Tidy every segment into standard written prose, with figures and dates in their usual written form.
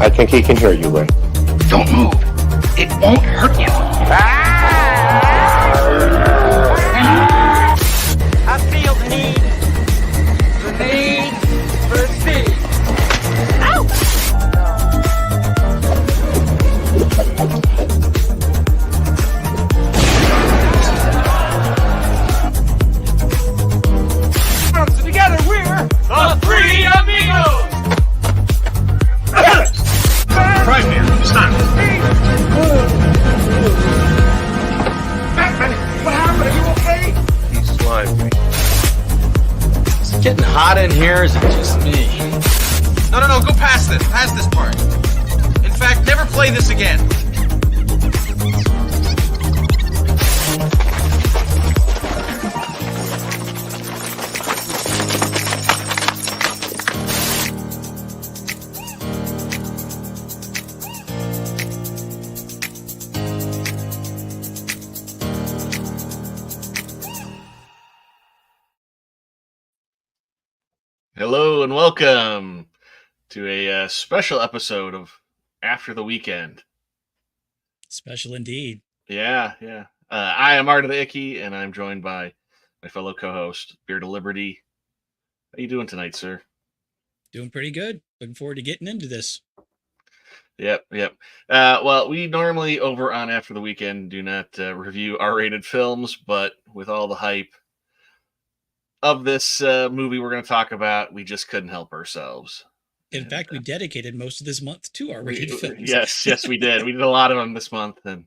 I think he can hear you, Ray. Don't move. It won't hurt you. I feel the need for speed. Ow! So together we're the Three Amigos. Right here. Stop. What happened? Are you okay? He slimed me. Is it getting hot in here? Is it just me? No, go past this. Past this part. In fact, never play this again. Hello and welcome to a special episode of After the Weekend. Special indeed. Yeah. I am Art of the Icky, and I'm joined by my fellow co-host, BeardOfLiberty. How you doing tonight, sir? Doing pretty good. Looking forward to getting into this. Yep. Well, we normally over on After the Weekend do not review R-rated films, but with all the hype of this movie we're going to talk about, we just couldn't help ourselves. In fact, we dedicated most of this month to our rated films. Yes, we did. We did a lot of them this month, and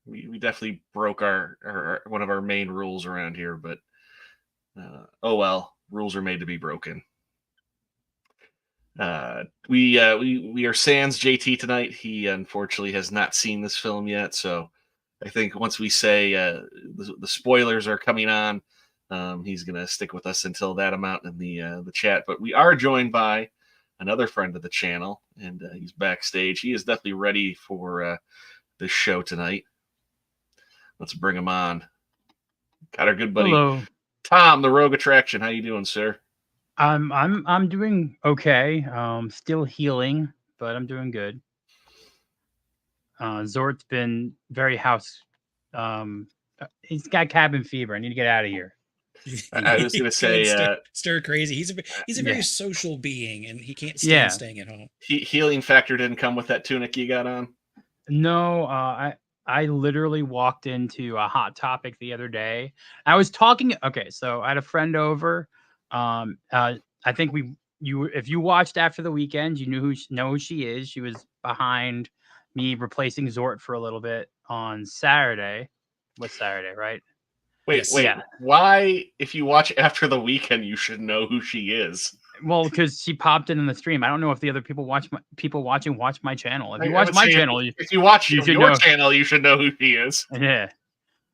we definitely broke our one of our main rules around here. But oh well, rules are made to be broken. We are sans JT tonight. He unfortunately has not seen this film yet, so I think once we say the spoilers are coming on, he's going to stick with us until that amount in the chat. But we are joined by another friend of the channel, and he's backstage. He is definitely ready for this show tonight. Let's bring him on. Got our good buddy, Hello. Tom, the Rogue Attraction. How you doing, sir? I'm doing okay. Still healing, but I'm doing good. Zort's been very he's got cabin fever. I need to get out of here. I was going to say stir crazy. He's a very social being, and he can't stand staying at home. Healing factor didn't come with that tunic you got on. No, I literally walked into a Hot Topic the other day. I was talking. Okay, so I had a friend over. I think if you watched After the Weekend, you know who she is. She was behind me replacing Zort for a little bit on Saturday. What's Saturday, right? Wait. Yeah. Why, if you watch After the Weekend, you should know who she is? Well, because she popped in the stream. I don't know if the other people watch my channel. If you watch my channel, if you watch your channel, you should know who she is. Yeah.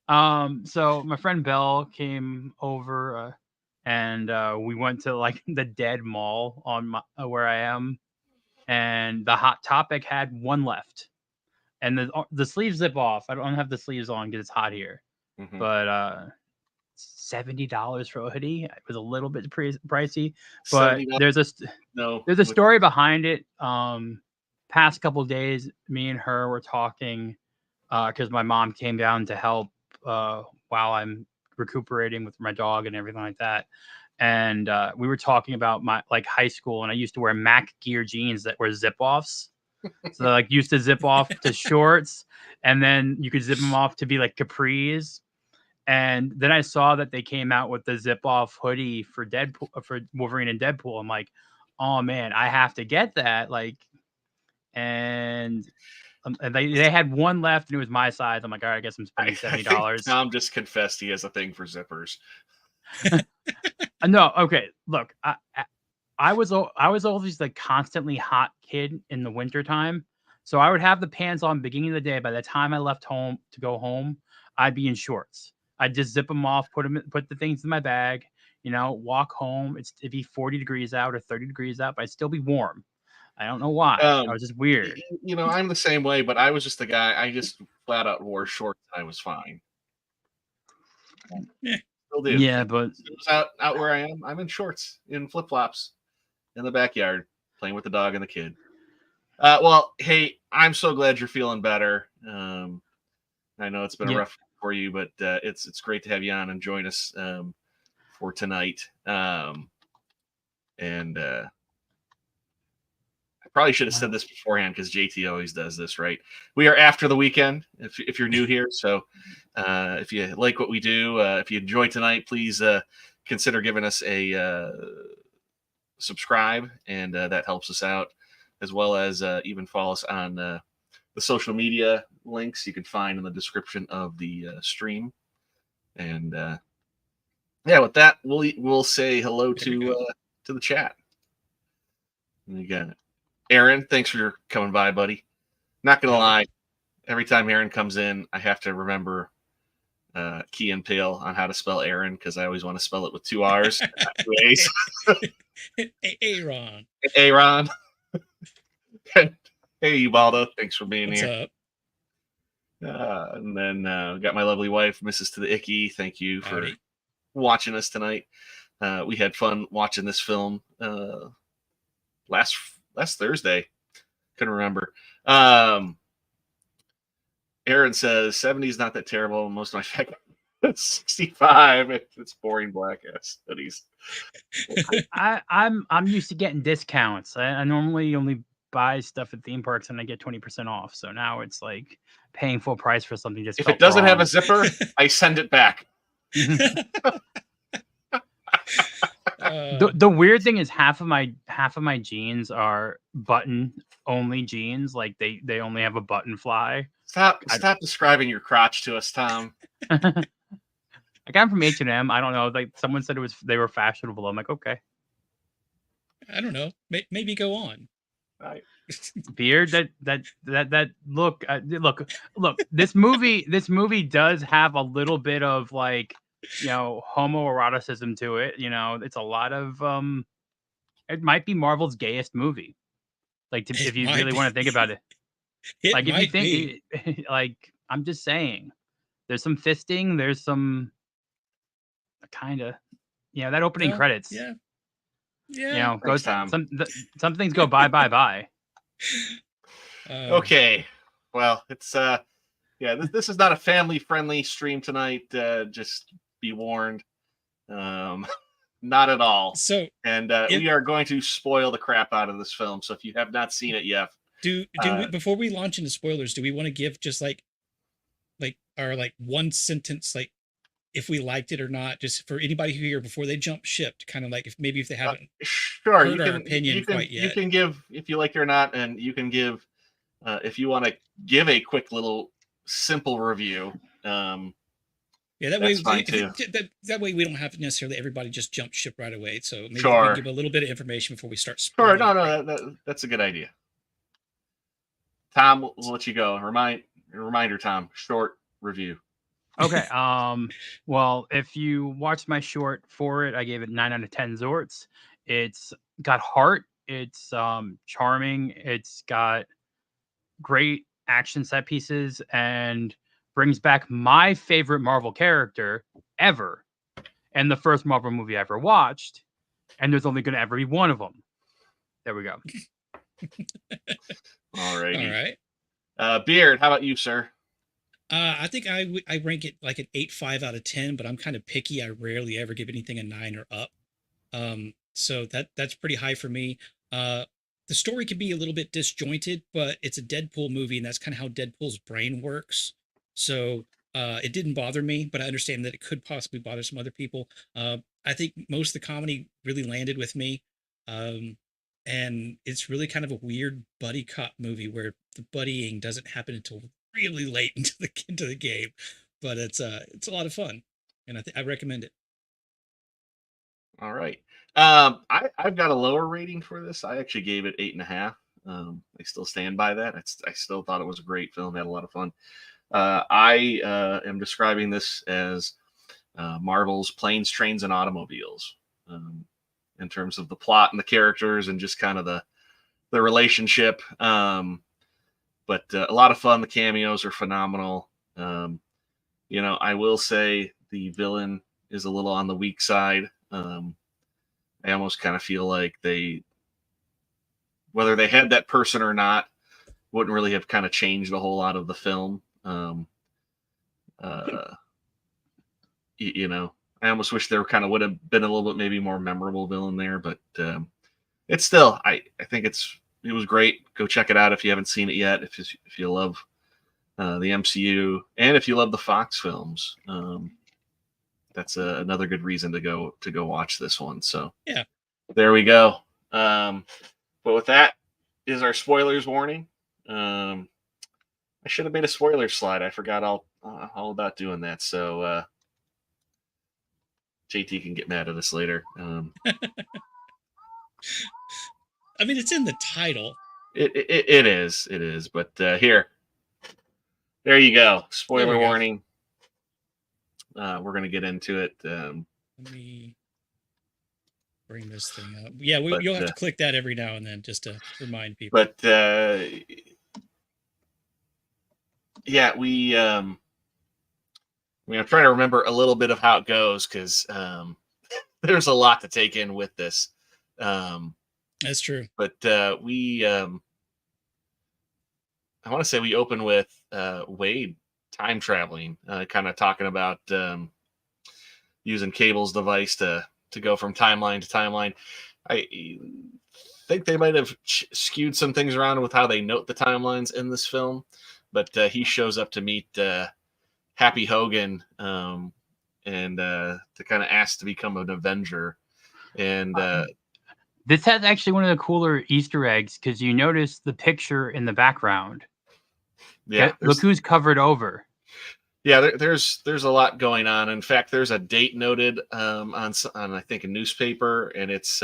So my friend Belle came over, and we went to like the Dead Mall on where I am, and the Hot Topic had one left, and the sleeves zip off. I don't have the sleeves on because it's hot here, but $70 for a hoodie. It was a little bit pricey, but there's a story behind it. Past couple of days, me and her were talking because my mom came down to help while I'm recuperating with my dog and everything like that. And we were talking about my high school, and I used to wear Mac Gear jeans that were zip offs. So used to zip off to shorts, and then you could zip them off to be like capris. And then I saw that they came out with the zip off hoodie for Deadpool, for Wolverine and Deadpool. I'm like, oh man, I have to get that. And they had one left, and it was my size. I'm like, all right, I guess I'm spending $70. Tom just confessed he has a thing for zippers. No, okay. Look, I was always the constantly hot kid in the wintertime. So I would have the pants on beginning of the day. By the time I left home to go home, I'd be in shorts. I'd just zip them off, put the things in my bag, walk home. It'd be 40 degrees out or 30 degrees out, but I'd still be warm. I don't know why. I was just weird. I'm the same way, but I was just the guy. I just flat out wore shorts. I was fine. Yeah. Still do. Yeah, but out where I am, I'm in shorts, in flip flops, in the backyard. playing with the dog and the kid. Well, hey, I'm so glad you're feeling better. I know it's been a rough for you, but it's great to have you on and join us for tonight. And I probably should have said this beforehand because JT always does this, right? We are after the weekend. If you're new here, so if you like what we do, if you enjoy tonight, please consider giving us a subscribe, and that helps us out, as well as even follow us on the social media links you can find in the description of the stream. And yeah, with that, we'll say hello to the chat. You got it. Aaron, thanks for coming by, buddy. Not gonna lie, every time Aaron comes in, I have to remember Key and Peele on how to spell Aaron, because I always want to spell it with 2 R's, not 2 A's. Aaron. Aaron. Hey, Ubaldo. Thanks for being here. What's up? And then got my lovely wife, Mrs. to the Icky. Thank you for watching us tonight. We had fun watching this film last Thursday. Couldn't remember. Aaron says 70 is not that terrible. Most of my fact 65. It's boring black ass hoodies. I'm used to getting discounts. I normally only buy stuff at theme parks and I get 20% off. So now it's like paying full price for something just. If it doesn't have a zipper, I send it back. The weird thing is half of my jeans are button only jeans. Like they only have a button fly. Stop describing your crotch to us, Tom. I got them from H&M. I don't know. Like someone said they were fashionable. I'm like, okay. I don't know. Maybe go on. Right. Beard that look. This movie does have a little bit of like, homoeroticism to it. It's a lot of it might be Marvel's gayest movie. Like if you really want to think about it. Like if you think like I'm just saying, there's some fisting, there's some kind of that opening credits. Yeah. Goes some things go bye. Okay. Well, it's this is not a family friendly stream tonight. Just be warned. Not at all. So we are going to spoil the crap out of this film. So if you have not seen it yet, do we, before we launch into spoilers, do we want to give just like our one sentence, like if we liked it or not, just for anybody who here before they jump ship, kind of like if they haven't sure, heard our opinion quite yet. You can give if you like it or not, and you can give if you want to give a quick little simple review. That way, that way we don't have to necessarily everybody just jump ship right away. So maybe we can give a little bit of information before we start. Sure, no, that's a good idea. Tom, we'll let you go. Reminder, Tom, short review. Okay. Well, if you watched my short for it, I gave it 9 out of 10 Zorts. It's got heart. It's charming. It's got great action set pieces and brings back my favorite Marvel character ever and the first Marvel movie I ever watched. And there's only going to ever be one of them. There we go. All right. Beard, how about you, sir? I think I rank it like an 8.5 out of 10, but I'm kind of picky. I rarely ever give anything a 9 or up. So that's pretty high for me. The story can be a little bit disjointed, but it's a Deadpool movie, and that's kind of how Deadpool's brain works. So it didn't bother me, but I understand that it could possibly bother some other people. I think most of the comedy really landed with me. And it's really kind of a weird buddy cop movie where the buddying doesn't happen until really late into the game, but it's a lot of fun, and I recommend it. All right. I've got a lower rating for this. I actually gave it 8.5. I still stand by that. I still thought it was a great film. Had a lot of fun. I am describing this as Marvel's Planes, Trains, and Automobiles in terms of the plot and the characters and just kind of the relationship. But a lot of fun. The cameos are phenomenal. I will say the villain is a little on the weak side. I almost kind of feel like they whether they had that person or not wouldn't really have kind of changed a whole lot of the film. You know, I almost wish there kind of would have been a little bit maybe more memorable villain there, but it's still, I think it was great. Go check it out if you haven't seen it yet. If you love the MCU and if you love the Fox films, that's another good reason to go watch this one. So Yeah, there we go. But with that is our spoilers warning. I should have made a spoiler slide. I forgot all about doing that. So JT can get mad at us later. I mean, it's in the title. It is. But here, there you go. Spoiler There we go. warning. We're gonna get into it. Let me bring this thing up. Yeah, But, you'll have to click that every now and then just to remind people. But yeah, I'm trying to remember a little bit of how it goes because there's a lot to take in with this. That's true. But I want to say we open with Wade time traveling, kind of talking about using Cable's device to go from timeline to timeline. I think they might have skewed some things around with how they note the timelines in this film, but he shows up to meet Happy Hogan and to kind of ask to become an Avenger. And this has actually one of the cooler Easter eggs because you notice the picture in the background. yeah, Look who's covered over. Yeah, there's a lot going on. In fact, there's a date noted on I think a newspaper, and it's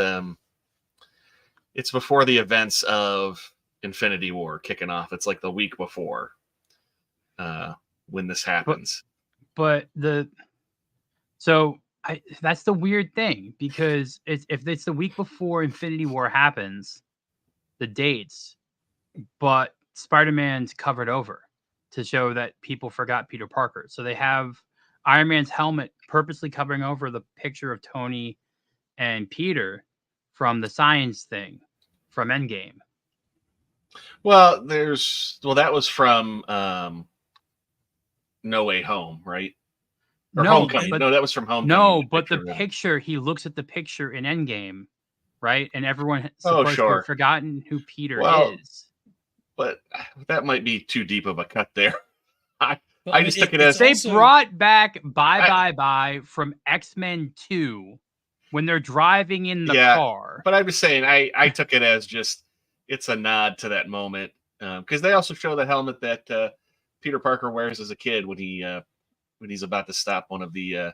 before the events of Infinity War kicking off. It's like the week before when this happens. But that's the weird thing because if it's the week before Infinity War happens, the dates, but Spider-Man's covered over to show that people forgot Peter Parker. So they have Iron Man's helmet purposely covering over the picture of Tony and Peter from the science thing from Endgame. Well, that was from No Way Home, right? Or Homecoming. No, that was from Homecoming. No, but the picture, he looks at the picture in Endgame, right? And everyone supposed to have forgotten who Peter is. But that might be too deep of a cut there. I just took it as they brought back Bye from X-Men 2 when they're driving in the car. But I'm just saying, I took it as just it's a nod to that moment because they also show the helmet that Peter Parker wears as a kid when he's about to stop one of the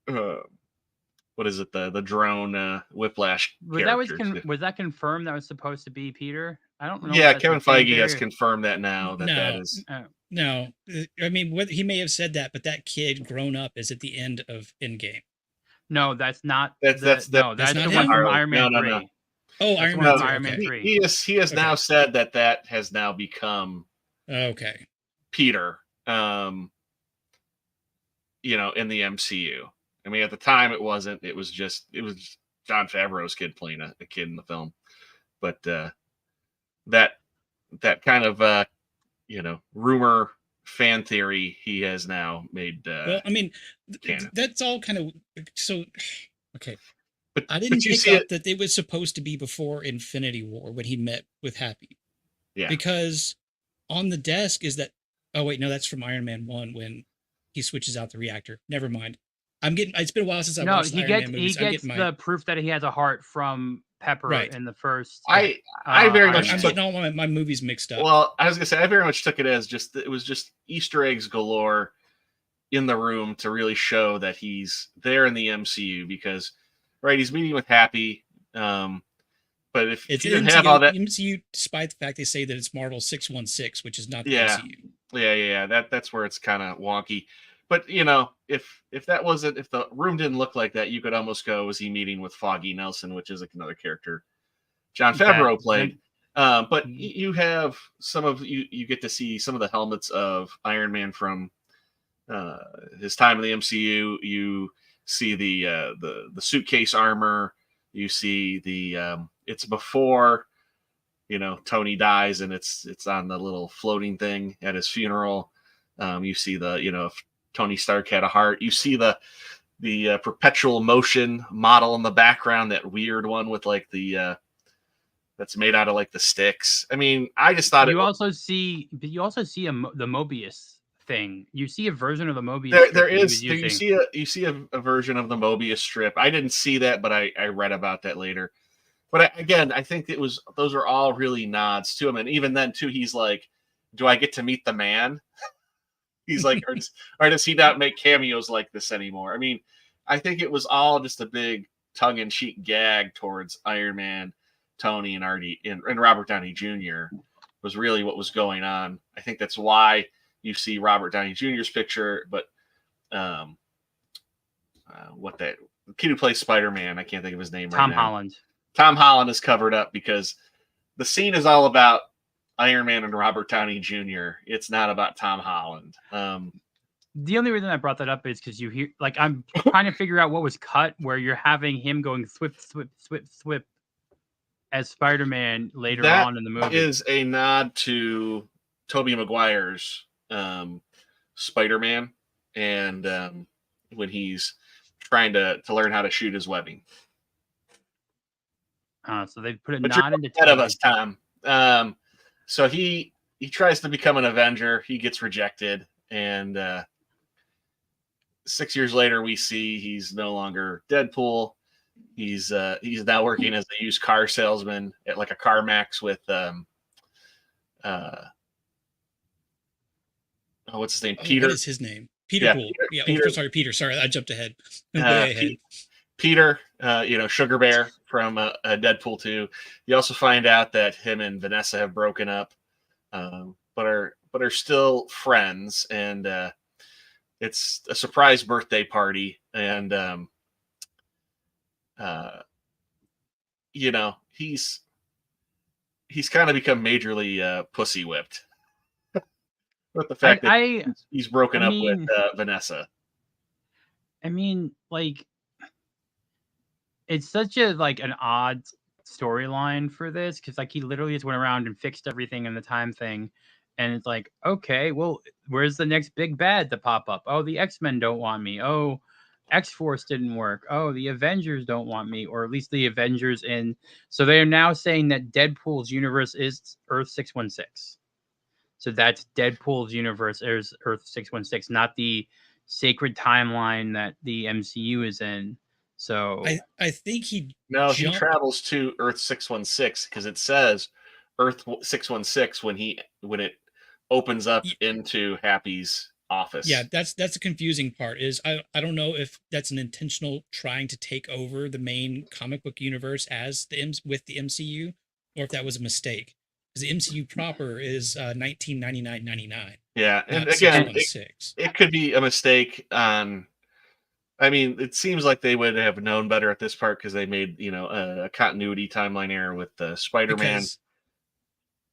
what is it, the drone Whiplash characters. Was that confirmed that was supposed to be Peter? I don't know. Yeah, Kevin Feige has confirmed that now. That is. No, I mean, he may have said that, but that kid grown up is at the end of Endgame. No, that's not. That's the one from Iron Man 3. No. Oh, Iron Man 3. He has now said that has now become Peter. In the MCU. I mean, at the time it wasn't. It was Jon Favreau's kid playing a kid in the film, but that kind of rumor fan theory he has now made. Well, I mean, that's all kind of so. Okay, but I didn't pick up that it was supposed to be before Infinity War when he met with Happy. Yeah, because on the desk is that. Oh wait, no, that's from Iron Man 1 when he switches out the reactor. Never mind. It's been a while since I watched Iron Man movies. He gets the proof that he has a heart from Pepper in the first. I very much. I'm getting all my movies mixed up. Well, I was gonna say I very much took it as it was just Easter eggs galore in the room to really show that he's there in the MCU because he's meeting with Happy. But if you didn't have all that MCU, despite the fact they say that it's Marvel 616, which is not the MCU. Yeah. That's where it's kind of wonky. But if that wasn't, if the room didn't look like that, you could almost go, was he meeting with Foggy Nelson, which is another character Jon Favreau played. But you have you get to see some of the helmets of Iron Man from his time in the MCU. You see the suitcase armor. You see it's before Tony dies and it's on the little floating thing at his funeral. You see if Tony Stark had a heart, you see the perpetual motion model in the background, that weird one with like the that's made out of like the sticks. I mean, I just thought you also see the Mobius thing. You see a version of the Mobius there strip that he is was there, using. you see a version of the Mobius strip. I didn't see that, but I read about that later. But again, I think those are all really nods to him. And even then too, he's like, do I get to meet the man? He's like, or does he not make cameos like this anymore? I mean, I think it was all just a big tongue-in-cheek gag towards Iron Man, Tony, and Robert Downey Jr. was really what was going on. I think that's why you see Robert Downey Jr.'s picture, but the kid who plays Spider-Man, I can't think of his name right now. Tom Holland. Tom Holland is covered up because the scene is all about Iron Man and Robert Downey Jr. It's not about Tom Holland. The only reason I brought that up is because you hear, like, I'm trying to figure out what was cut, where you're having him going swip as Spider-Man later on in the movie. That is a nod to Tobey Maguire's Spider-Man, and when he's trying to learn how to shoot his webbing. So they put a But nod you're into ahead of us, Tom. So he tries to become an Avenger. He gets rejected, and 6 years later, we see he's no longer Deadpool. He's now working as a used car salesman at like a CarMax with what's his name? Peter. What is his name? Peter Pool. Peter. Peter. Sorry, I jumped ahead. Peter, Sugar Bear from Deadpool 2. You also find out that him and Vanessa have broken up, but are still friends, and it's a surprise birthday party, and he's kind of become majorly pussy whipped with the fact that he's broken up with Vanessa. I mean, like, it's such a an odd storyline for this, because like he literally just went around and fixed everything in the time thing, and it's like, okay, well, where's the next big bad to pop up? Oh, the X-Men don't want me. Oh, X-Force didn't work. Oh, the Avengers don't want me, or at least the Avengers in. So they are now saying that Deadpool's universe is Earth 616. So that's Deadpool's universe is Earth 616, not the sacred timeline that the MCU is in. So I think he travels to Earth 616 because it says Earth 616 when it opens up into Happy's office. Yeah, that's the confusing part. Is I don't know if that's an intentional trying to take over the main comic book universe with the MCU, or if that was a mistake. Because the MCU proper is 1999-99. Yeah, and again, it could be a mistake on. I mean, it seems like they would have known better at this part because they made a continuity timeline error with Spider-Man.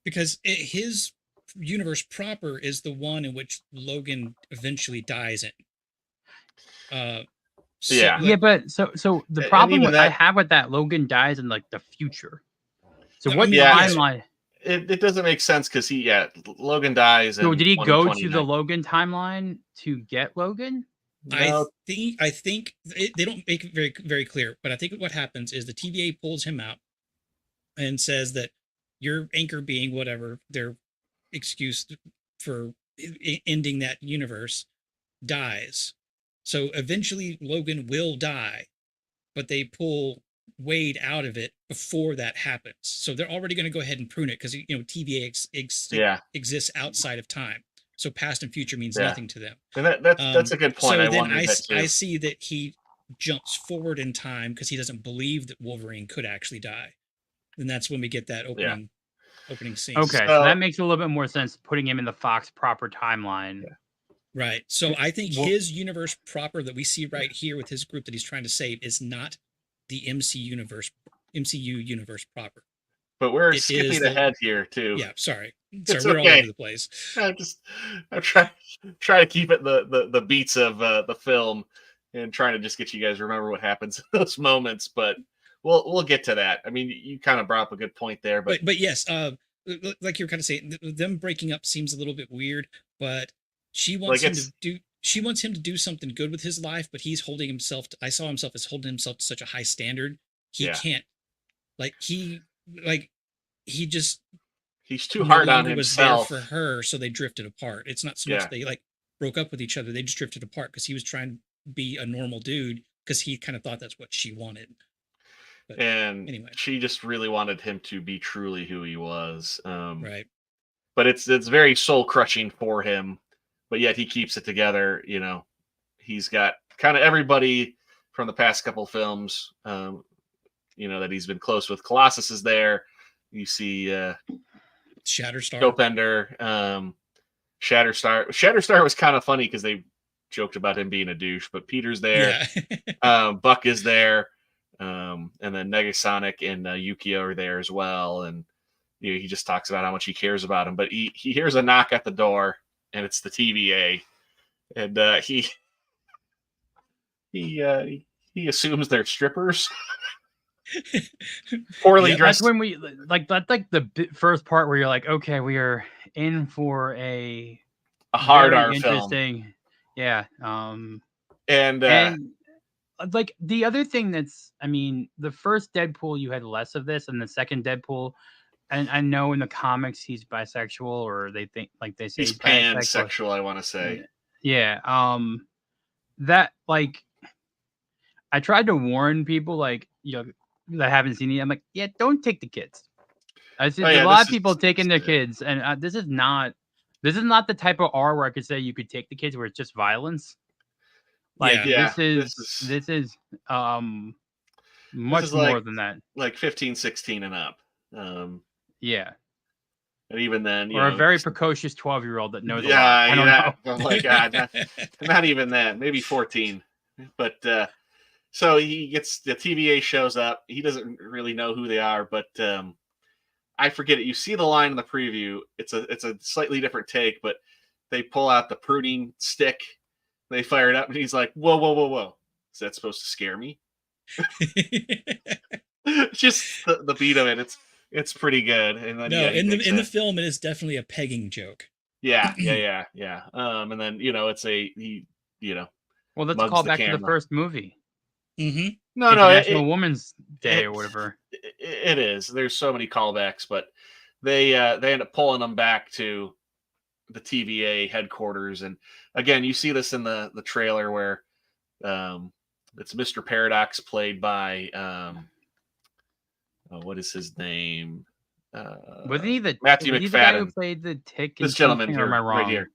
Because his universe proper is the one in which Logan eventually dies in. But the problem I have with that, Logan dies in like the future. So what timeline? It doesn't make sense because Logan dies. So did he go to the Logan timeline to get Logan? No. I think they don't make it very, very clear, but I think what happens is the TVA pulls him out and says that your anchor being whatever their excuse for ending that universe dies. So eventually Logan will die, but they pull Wade out of it before that happens. So they're already going to go ahead and prune it because TVA exists outside of time. So past and future means nothing to them. And that's a good point. So then I see that he jumps forward in time because he doesn't believe that Wolverine could actually die. And that's when we get that opening scene. Okay, so that makes a little bit more sense, putting him in the Fox proper timeline. Yeah. Right. So I think his universe proper that we see right here with his group that he's trying to save is not the MCU universe proper. But we're skipping ahead here too. Yeah, sorry, we're all over the place. I'm trying to keep it the beats of the film and trying to just get you guys to remember what happens in those moments. But we'll get to that. I mean, you kind of brought up a good point there, but yes, like you're kind of saying, them breaking up seems a little bit weird, but she wants Like, him to do. She wants him to do something good with his life, but he's holding himself. I saw himself as holding himself to such a high standard. He Yeah. can't. He just he's too no hard on longer was there himself. for her, so they drifted apart. It's not so Yeah. much they like broke up with each other; they just drifted apart because he was trying to be a normal dude because he kind of thought that's what she wanted. But And anyway, she just really wanted him to be truly who he was. right? But it's very soul crushing for him. But yet he keeps it together. You know, he's got kind of everybody from the past couple films. You know, that he's been close with. Colossus is there. You see Shatterstar. Dopender, Shatterstar. Shatterstar was kind of funny because they joked about him being a douche, but Peter's there. Yeah. Buck is there. And then Negasonic and Yukio are there as well. And you know, he just talks about how much he cares about him. But he hears a knock at the door, and it's the TVA. And he assumes they're strippers. Poorly Yep. dressed. That's when we that's like the first part where you're like, okay, we are in for a hard very R film. interesting. Yeah. And like the other thing that's, I mean, the first Deadpool you had less of this, and the second Deadpool, and I know in the comics he's bisexual, or they think like they say he's bisexual. pansexual, I want to say. Yeah. That like, I tried to warn people like that haven't seen it. I'm like, yeah, don't take the kids. I see a lot of people taking their kids, and this is not the type of R where I could say you could take the kids where it's just violence. Like this is much more than that. Like 15, 16 and up. Yeah. And even then, or a very precocious 12-year-old that knows. Yeah, I don't know. Oh my God, not even that. Maybe 14. But so he gets the TVA shows up. He doesn't really know who they are, but I forget it. You see the line in the preview. It's a slightly different take, but they pull out the pruning stick. They fire it up, and he's like, "Whoa, whoa, whoa, whoa! Is that supposed to scare me?" Just the beat of it. It's pretty good. And then, in the film, it is definitely a pegging joke. Yeah. And then it's Well, let's call back to the first movie. Mm-hmm. No, International Women's Day or whatever. It is. There's so many callbacks, but they end up pulling them back to the TVA headquarters. And again, you see this in the trailer where it's Mr. Paradox played by what is his name? Wasn't he Matthew McFadden? McFadden? The guy who played the Tick? This gentleman here, here, am I wrong? right here.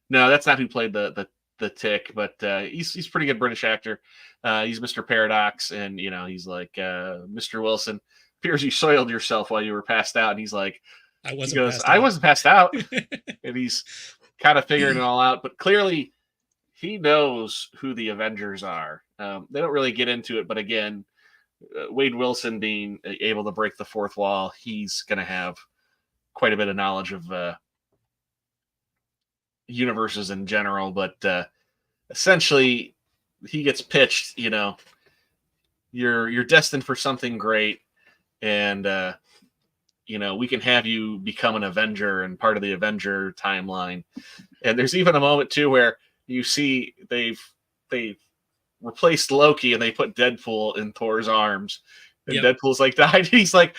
No, that's not who played the Tick, but he's pretty good British actor. He's Mr. Paradox, and he's like, Mr. Wilson, appears you soiled yourself while you were passed out. And he's like, I wasn't passed out. And he's kind of figuring it all out, but clearly he knows who the Avengers are. They don't really get into it, but again, Wade Wilson being able to break the fourth wall, he's going to have quite a bit of knowledge of universes in general. But essentially, he gets pitched, you're destined for something great, and we can have you become an Avenger and part of the Avenger timeline. And there's even a moment too where you see they've replaced Loki and they put Deadpool in Thor's arms, and Deadpool's like died. He's like,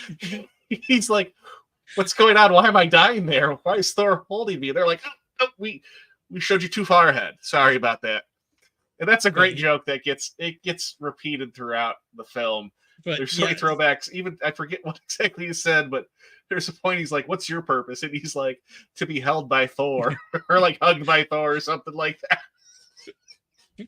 what's going on? Why am I dying there? Why is Thor holding me? They're like, oh, we showed you too far ahead. Sorry about that. And that's a great joke that gets repeated throughout the film. But there's so many throwbacks. Even I forget what exactly he said, but there's a point he's like, "What's your purpose?" And he's like, "To be held by Thor," or like hugged by Thor, or something like that.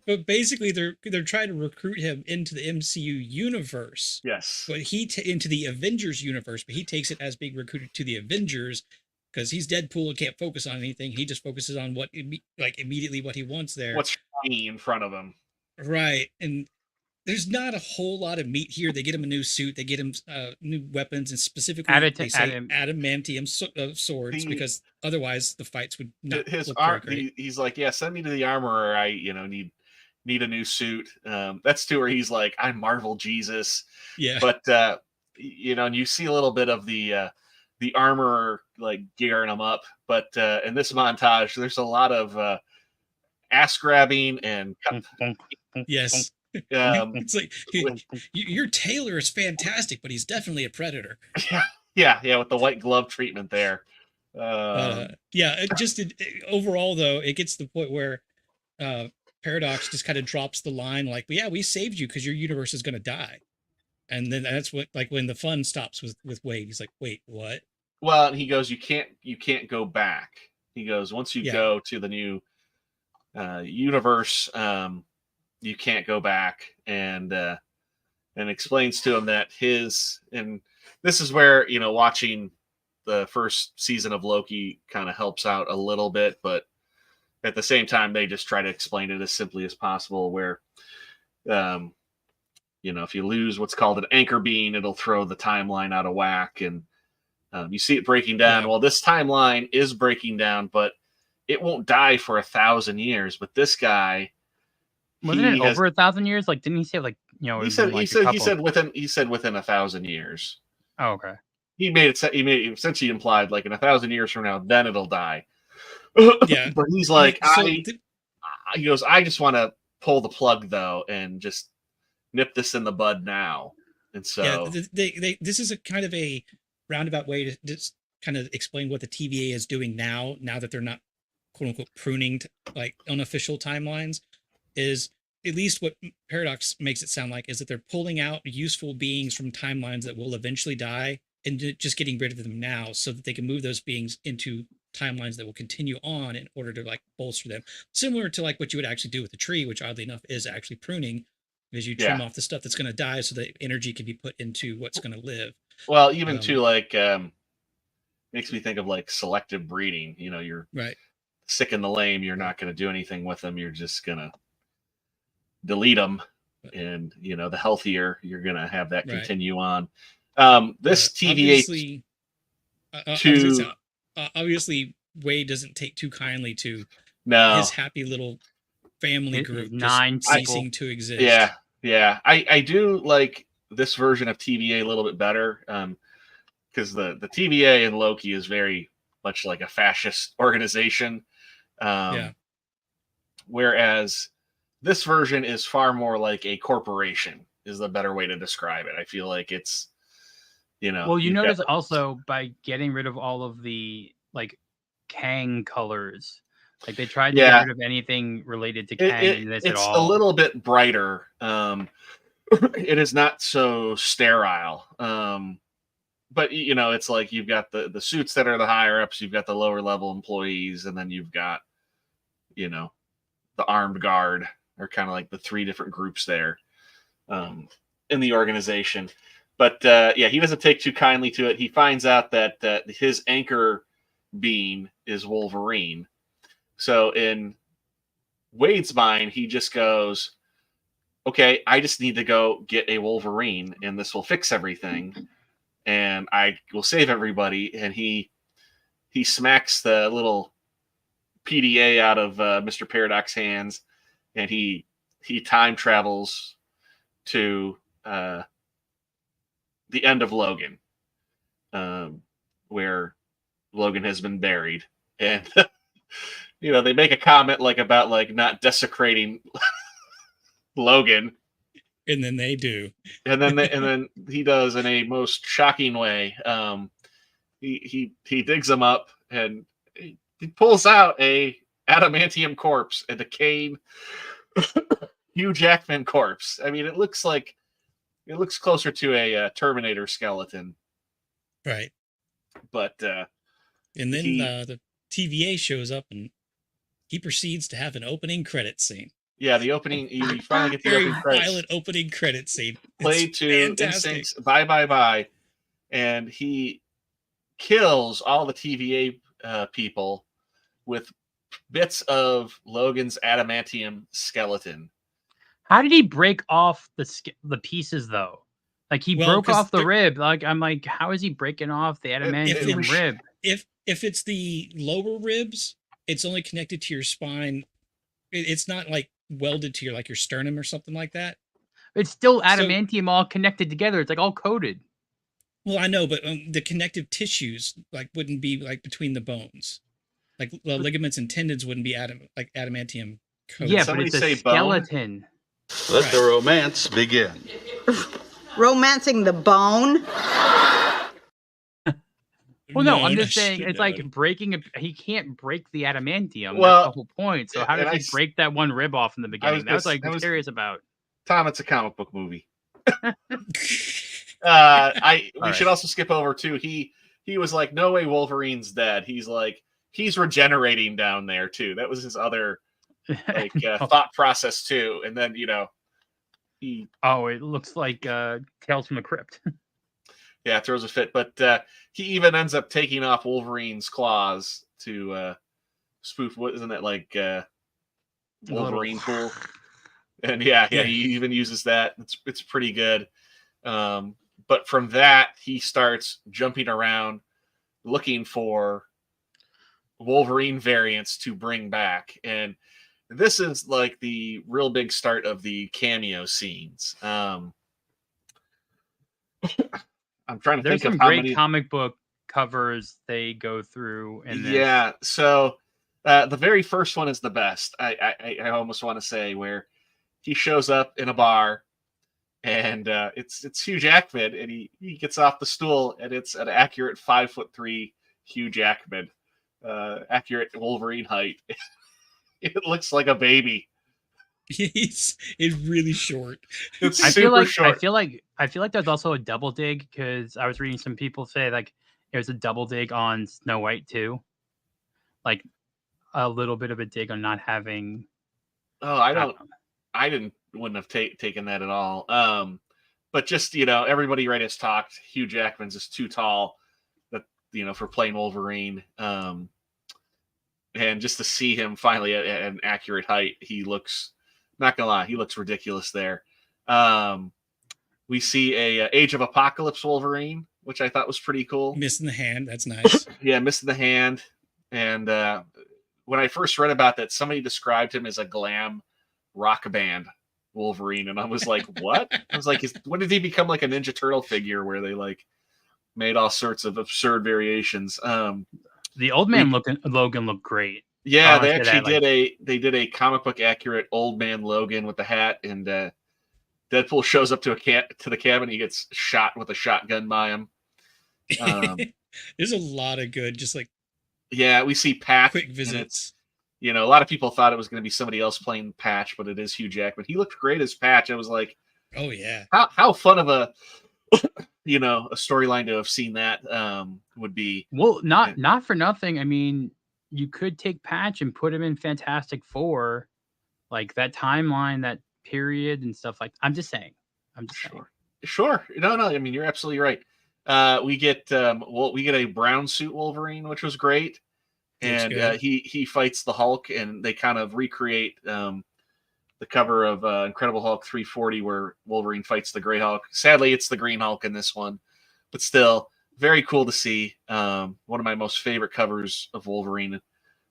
But basically, they're trying to recruit him into the MCU universe. Yes. But into the Avengers universe, but he takes it as being recruited to the Avengers because he's Deadpool and can't focus on anything. He just focuses on immediately what he wants there. What's in front of him. Right. And there's not a whole lot of meat here. They get him a new suit. They get him new weapons, and specifically they say adamantium swords, because otherwise the fights would not. He's like, yeah, send me to the armorer. I need need a new suit. That's to where he's like, I'm Marvel Jesus. Yeah. But and you see a little bit of the armorer like gearing him up. But in this montage, there's a lot of ass grabbing and Yes. um, It's like your tailor is fantastic, but he's definitely a predator. yeah, with the white glove treatment there. Overall though, it gets to the point where Paradox just kind of drops the line like, yeah, we saved you because your universe is going to die. And then that's what, like, when the fun stops with Wade, he's like, wait, what? Well, he goes, you can't go back. He goes, once you go to the new universe, you can't go back, and explains to him that and this is where, watching the first season of Loki kind of helps out a little bit, but at the same time, they just try to explain it as simply as possible, where, if you lose what's called an anchor beam, it'll throw the timeline out of whack. And you see it breaking down. Yeah. Well, this timeline is breaking down, but it won't die for 1,000 years. But this guy, wasn't it over 1,000 years? Like, didn't he say like, he said within 1,000 years. Oh, okay. He made it essentially implied like in 1,000 years from now, then it'll die. Yeah. But he's like, he goes, I just want to pull the plug though, and just nip this in the bud now. And so this is a kind of a roundabout way to just kind of explain what the TVA is doing now that they're not quote unquote pruning like unofficial timelines, is at least what Paradox makes it sound like is that they're pulling out useful beings from timelines that will eventually die and just getting rid of them now so that they can move those beings into timelines that will continue on in order to like bolster them. Similar to like what you would actually do with a tree, which oddly enough is actually pruning, because you trim off the stuff that's going to die so that energy can be put into what's going to live. Well, even to like, makes me think of like selective breeding. You're right. Sick and the lame. You're not going to do anything with them. You're just going to delete them. And, the healthier, you're going to have that continue on. This TVA obviously Wade doesn't take too kindly to his happy little family group just ceasing to exist. Yeah. I do like this version of TVA a little bit better, because the TVA in Loki is very much like a fascist organization. Whereas this version is far more like a corporation is the better way to describe it. I feel like it's, well, you notice also by getting rid of all of the like Kang colors, like they tried to get rid of anything related to Kang in this at all. It's a little bit brighter. It is not so sterile. But it's like you've got the suits that are the higher ups, you've got the lower level employees, and then you've got, the armed guard, or kind of like the three different groups there in the organization. But he doesn't take too kindly to it. He finds out that his anchor being is Wolverine. So in Wade's mind, he just goes, okay, I just need to go get a Wolverine and this will fix everything. And I will save everybody. And he smacks the little PDA out of Mr. Paradox's hands, and he time travels to the end of Logan, where Logan has been buried. And they make a comment about not desecrating Logan. And then they do. And then he does in a most shocking way. He digs him up and he pulls out a adamantium corpse, a decayed Hugh Jackman corpse. I mean, it looks closer to a Terminator skeleton. Right. But and then the TVA shows up and he proceeds to have an opening credit scene. Yeah, the opening. You finally get the very opening credits. violent opening credit scene. Played to Instinct's Bye, and he kills all the TVA people with bits of Logan's adamantium skeleton. How did he break off the pieces though? Like he broke off the rib. Like I'm like, how is he breaking off the adamantium rib? If it's the lower ribs, it's only connected to your spine. It's not like welded to your sternum or something like that. It's still adamantium all connected together. It's like all coated. Well, I know, but the connective tissues wouldn't be between the bones. Like the ligaments and tendons wouldn't be adamantium coated. Yeah, but somebody it's a say bone? skeleton. Let the romance begin. Romancing the bone? Well, no, I'm No, just saying it's like no. breaking. He can't break the adamantium. Well, That's the whole point. So how and does he I s- break that one rib off in the beginning? That was gonna- like I was- curious about. Tom, it's a comic book movie. We right. should also skip over too. He was like, no way, Wolverine's dead. He's like, he's regenerating down there too. That was his other thought process too. And then he it looks like Tales from the Crypt. yeah throws a fit, but he even ends up taking off Wolverine's claws to spoof. What isn't it like Wolverine pool? And he even uses that. It's pretty good. But from that, he starts jumping around looking for Wolverine variants to bring back. And this is like the real big start of the cameo scenes. I'm trying to There's think some of how great many comic book covers they go through. In this. Yeah. So the very first one is the best. I almost want to say, where he shows up in a bar, and it's Hugh Jackman, and he gets off the stool, and it's an accurate 5'3" Hugh Jackman, accurate Wolverine height. It looks like a baby. It's really short. It's I super feel like short. I feel like there's also a double dig because I was reading some people say like there's a double dig on Snow White too, like a little bit of a dig on not having. Oh, I wouldn't have taken that at all. But just everybody right has talked. Hugh Jackman's just too tall, that for playing Wolverine. And just to see him finally at an accurate height, he looks, not gonna lie, he looks ridiculous there. We see a Age of Apocalypse Wolverine, which I thought was pretty cool. Missing the hand. That's nice. Yeah, missing the hand. And when I first read about that, somebody described him as a glam rock band Wolverine, and I was like, what? I was like, when did he become like a Ninja Turtle figure where they made all sorts of absurd variations? The old man Logan looked great. Yeah, they actually did a comic book accurate old man Logan with the hat, and Deadpool shows up to the cabin. He gets shot with a shotgun by him. There's a lot of good, yeah, we see Patch. Quick visits. A lot of people thought it was going to be somebody else playing Patch, but it is Hugh Jackman. He looked great as Patch. I was like, oh yeah, how fun of a a storyline to have seen that would be. Well, not for nothing. I mean, you could take Patch and put him in Fantastic Four, like that timeline, that period, and stuff like. I'm just saying. Sure. No. I mean, you're absolutely right. We get a brown suit Wolverine, which was great, and he fights the Hulk, and they kind of recreate the cover of Incredible Hulk 340 where Wolverine fights the Grey Hulk. Sadly, it's the Green Hulk in this one, but still very cool to see. One of my most favorite covers of Wolverine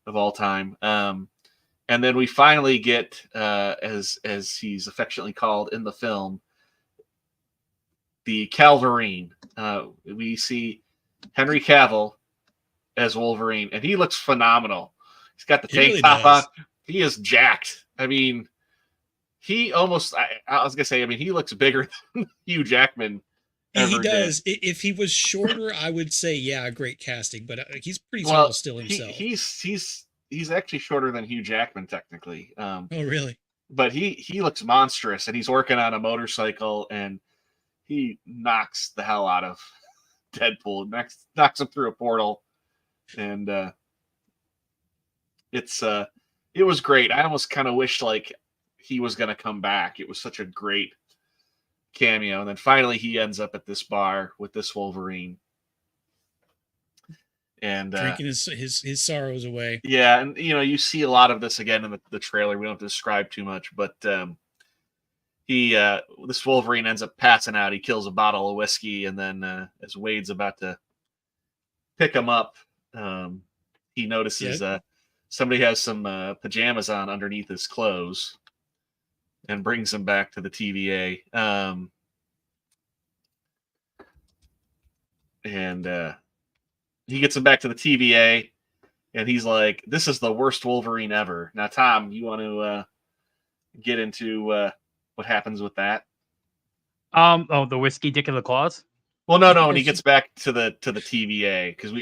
of all time. And then we finally get, as he's affectionately called in the film, the Calverine. We see Henry Cavill as Wolverine, and he looks phenomenal. He's got the tank top on. He is jacked. I mean, he almost, I was going to say, I mean, he looks bigger than Hugh Jackman. He does. If he was shorter, I would say, yeah, great casting, but he's pretty tall still himself. He's actually shorter than Hugh Jackman, technically. Oh, really? But he looks monstrous, and he's working on a motorcycle, and he knocks the hell out of Deadpool, knocks him through a portal, and it was great. I almost kind of wished he was going to come back. It was such a great cameo, and then finally he ends up at this bar with this Wolverine, and drinking his sorrows away. Yeah, and you see a lot of this again in the trailer. We don't have to describe too much, but this Wolverine ends up passing out. He kills a bottle of whiskey, and then as Wade's about to pick him up, he notices somebody has some pajamas on underneath his clothes, and brings him back to the TVA. And he gets him back to the TVA, and he's like, "This is the worst Wolverine ever." Now, Tom, you want to get into what happens with that? Oh, the whiskey dick of the claws. Well, no. When he gets back to the TVA, because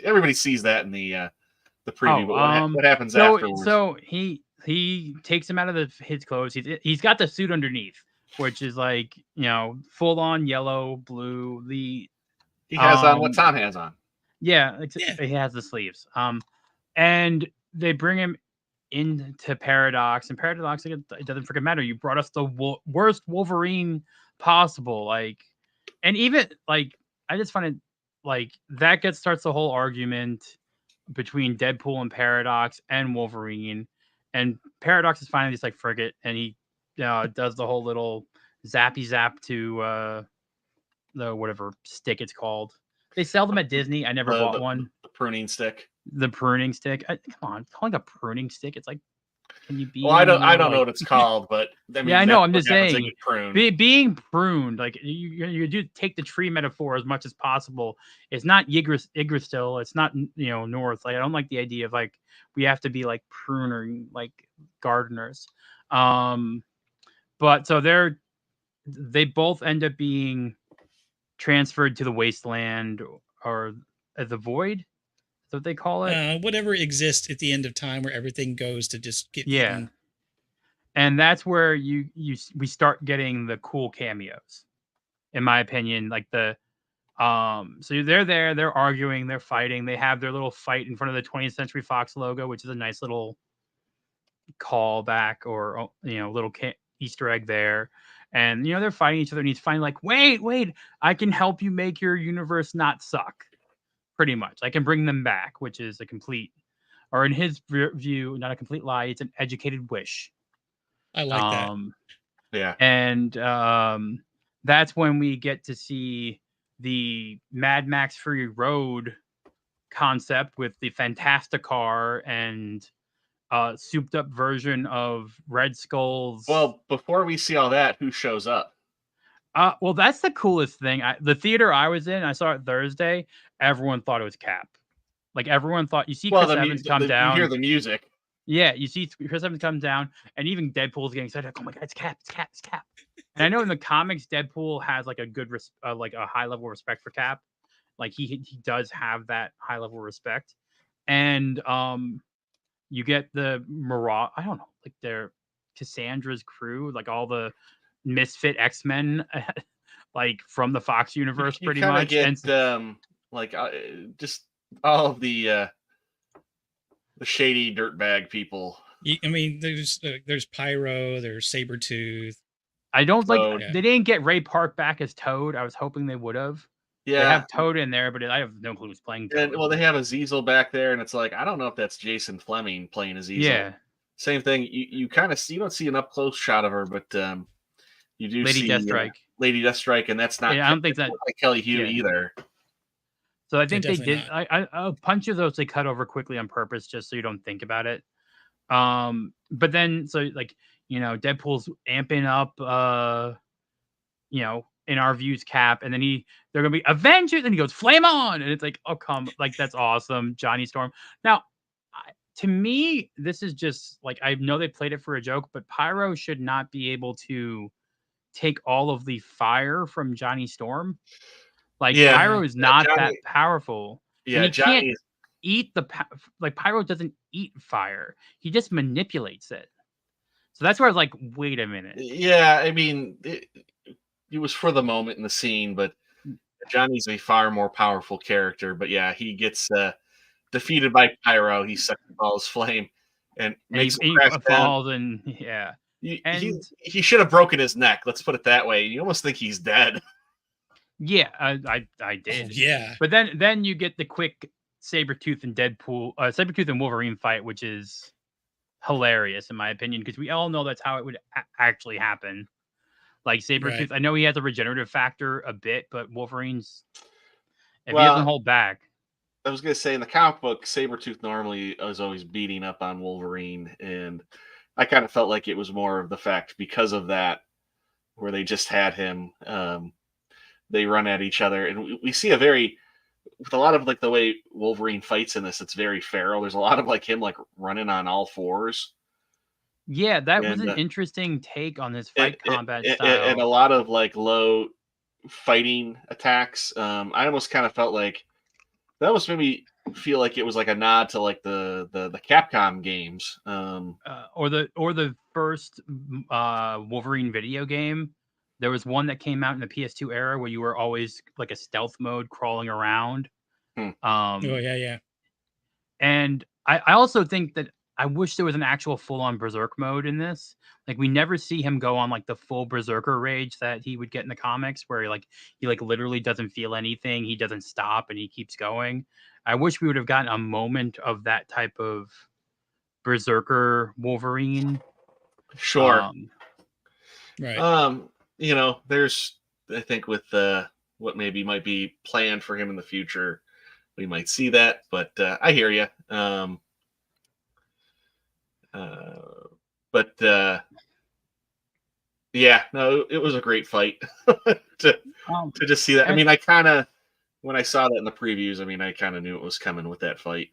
everybody sees that in the preview. But what happens afterwards? So he takes him out of his clothes. He's got the suit underneath, which is like, full on yellow, blue. He has on what Tom has on. Yeah, he has the sleeves. And they bring him into Paradox, and Paradox, it doesn't freaking matter. You brought us the worst Wolverine possible, like, and even like, I just find it like that starts the whole argument between Deadpool and Paradox and Wolverine, and Paradox is finally just like, frick it, and he does the whole little zappy zap to the whatever stick it's called. They sell them at Disney. I never bought one. The pruning stick. The pruning stick. Come on, calling a pruning stick. It's like, can you be? Well, I don't know what it's called, but I mean, yeah, I know. I'm just saying, being pruned. Like you do take the tree metaphor as much as possible. It's not Yggdrasil. It's not North. Like, I don't like the idea of like we have to be like pruning like gardeners. But so they both end up being transferred to the wasteland or the void. That's what they call it. Whatever exists at the end of time, where everything goes to just get eaten. And that's where we start getting the cool cameos, in my opinion. Like so they're there, they're arguing, they're fighting, they have their little fight in front of the 20th Century Fox logo, which is a nice little callback or little Easter egg there. And they're fighting each other, and he's finally like, wait, I can help you make your universe not suck. Pretty much, I can bring them back, which is a complete, or in his view, not a complete lie. It's an educated wish. I like that. Yeah, and that's when we get to see the Mad Max Fury Road concept with the Fantasticar and souped up version of Red Skull's. Well, before we see all that, who shows up? Well, that's the coolest thing. The theater I was in, I saw it Thursday. Everyone thought it was Cap. Like, everyone thought, you see Chris Evans come down. You hear the music. Yeah, you see Chris Evans come down, and even Deadpool's getting excited. Like, oh my god, it's Cap! And I know in the comics, Deadpool has like a good, like a high level of respect for Cap. Like he does have that high level of respect, and you get the Mirage. I don't know, like their Cassandra's crew, like all the misfit X-Men, like from the Fox universe, you pretty much. Get, just all of the shady dirtbag people. I mean, there's Pyro, there's Sabretooth. I don't like. They didn't get Ray Park back as Toad. I was hoping they would have. Yeah, they have Toad in there, but I have no clue who's playing Toad. And, they have Azazel back there, and it's like, I don't know if that's Jason Fleming playing Azazel. Yeah. Same thing. You kind of see, you don't see an up close shot of her, but you do Lady see Deathstrike. Lady Deathstrike, and that's not. Yeah, I don't think that like Kelly Hugh either. So I think they did. A bunch of those they cut over quickly on purpose, just so you don't think about it. But then Deadpool's amping up, in our views Cap, and then they're gonna be Avengers, and he goes flame on, and it's like, oh come, like that's awesome, Johnny Storm. Now, to me, this is just like, I know they played it for a joke, but Pyro should not be able to take all of the fire from Johnny Storm. Like Pyro is not that powerful. Yeah, and he can't eat like Pyro doesn't eat fire. He just manipulates it. So that's where I was like, wait a minute. Yeah, I mean, it was for the moment in the scene, but Johnny's a far more powerful character. But yeah, he gets defeated by Pyro. He sucks all his flame and makes him crash falls down. And yeah. He should have broken his neck. Let's put it that way. You almost think he's dead. Yeah, I did. Oh, yeah. But then you get the quick Sabretooth and Wolverine fight, which is hilarious in my opinion, because we all know that's how it would actually happen. Like Sabretooth, right. I know he has a regenerative factor a bit, but Wolverine's, if he doesn't hold back. I was going to say, in the comic book, Sabretooth normally is always beating up on Wolverine, and I kind of felt like it was more of the fact because of that, where they just had him. They run at each other, and we see a very with a lot of like the way Wolverine fights in this. It's very feral. There's a lot of like him like running on all fours. Yeah, that was And, an interesting take on his and, fight combat and, style. and a lot of like low fighting attacks. I almost kind of felt like that almost made me feel like it was like a nod to like the Capcom games. Or the first Wolverine video game. There was one that came out in the PS2 era where you were always like a stealth mode crawling around. Oh yeah. And I also think that I wish there was an actual full-on berserk mode in this. Like we never see him go on like the full berserker rage that he would get in the comics, where he literally doesn't feel anything, he doesn't stop, and he keeps going. I wish we would have gotten a moment of that type of berserker Wolverine. Sure. Right. There's I think with what maybe might be planned for him in the future, we might see that. But I hear you. Yeah, no, it was a great fight to just see that. I mean, I kind of when I saw that in the previews, I mean, I kind of knew it was coming with that fight.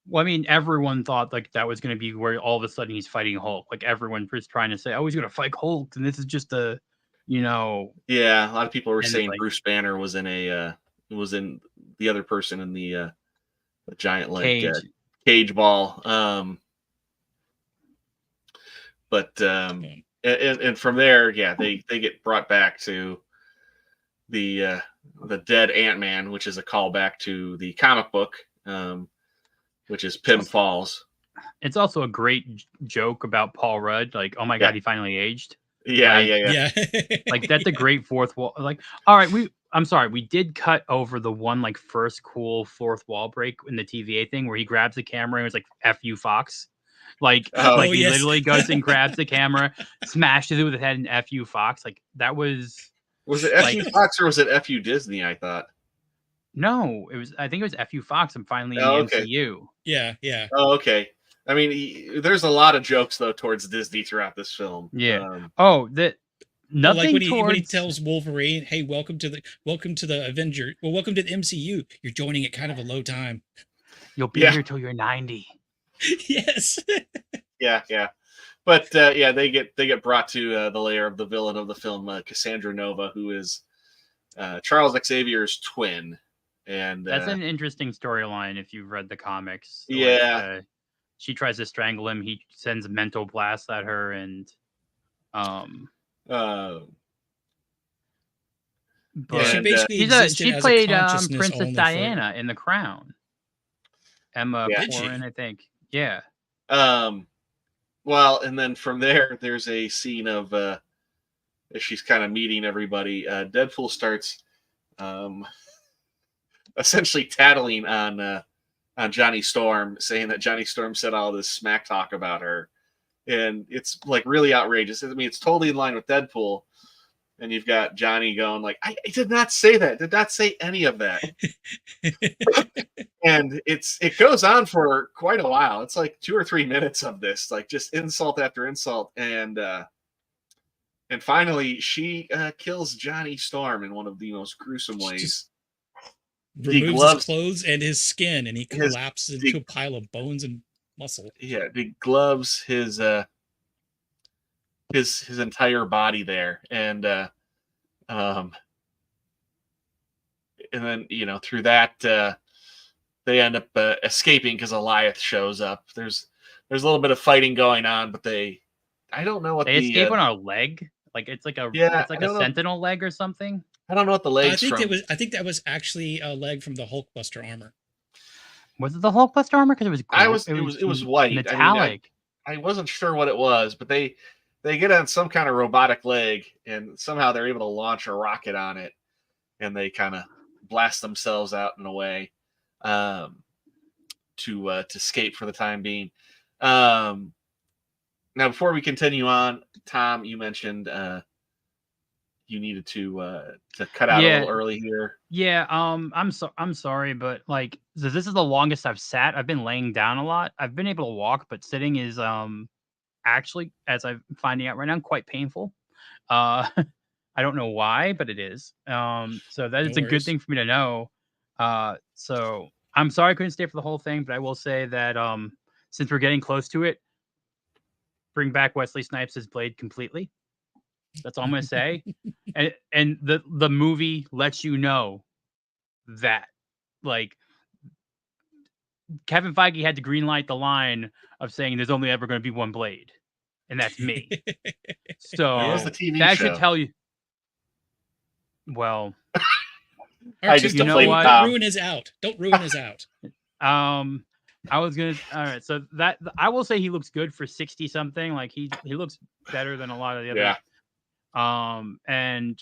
Well, I mean, everyone thought like that was going to be where all of a sudden he's fighting Hulk. Like everyone was trying to say, "Oh, he's going to fight Hulk," and this is just a, Yeah, a lot of people were saying like, Bruce Banner was in the other person in the giant like cage ball. And from there, yeah, they get brought back to the dead Ant-Man, which is a callback to the comic book, which is Pym Falls. It's also a great joke about Paul Rudd. Like, oh my God, he finally aged. Yeah. Like that's a great fourth wall. Like, all right, I'm sorry, we did cut over the one like first cool fourth wall break in the TVA thing where he grabs the camera and was like, "F you, Fox." Like he literally goes and grabs the camera, smashes it with his head, and "F you, Fox." Like that was. Was it F you Fox or was it F you Disney? I thought. No, it was. I think it was F you, Fox. I'm finally in the MCU. Yeah. Oh, okay. I mean, there's a lot of jokes though towards Disney throughout this film. Yeah. Nothing like when he tells Wolverine, "Hey, welcome to the Avenger. Well, welcome to the MCU. You're joining at kind of a low time. You'll be here till you're 90." Yes. Yeah. But they get brought to the lair of the villain of the film, Cassandra Nova, who is Charles Xavier's twin. And that's an interesting storyline if you've read the comics. Yeah. She tries to strangle him. He sends mental blasts at her, and she played Princess Diana in The Crown. Emma Corrin, I think. Yeah. Well, and then from there, there's a scene of as she's kind of meeting everybody. Deadpool starts essentially tattling on Johnny Storm, saying that Johnny Storm said all this smack talk about her, and it's like really outrageous. I mean, it's totally in line with Deadpool, and you've got Johnny going like, "I did not say that. Did not say any of that." And it goes on for quite a while. It's like 2 or 3 minutes of this, like just insult after insult, and finally she kills Johnny Storm in one of the most gruesome ways. Removes his clothes and his skin, and he collapses into a pile of bones and muscle. Yeah, he gloves his entire body there, and then through that they end up escaping because Goliath shows up. There's a little bit of fighting going on, but I don't know what they escape on a leg. Like it's like a sentinel leg or something. I don't know what the legs. I think that was actually a leg from the Hulkbuster armor. Was it the Hulkbuster armor? Because it was white, metallic. I wasn't sure what it was, but they get on some kind of robotic leg, and somehow they're able to launch a rocket on it, and they kind of blast themselves out in a way to escape for the time being. Now, before we continue on, Tom, you mentioned you needed to cut out a little early here. Yeah, I'm sorry, but like this is the longest I've sat. I've been laying down a lot. I've been able to walk, but sitting is actually, as I'm finding out right now, quite painful. Uh, I don't know why, but it is. So that is No a good worries. thing for me to know. So I'm sorry I couldn't stay for the whole thing, but I will say that since we're getting close to it, bring back Wesley Snipes' Blade completely. That's all I'm gonna say. And the movie lets you know that, like, Kevin Feige had to greenlight the line of saying there's only ever going to be one Blade, and that's me. So It was the TV that show. should tell you. Well, I just you know deflated what? Don't Tom. ruin his out. Don't ruin his out. I was gonna. All right, so that I will say he looks good for 60 something. Like he looks better than a lot of the other. Yeah. And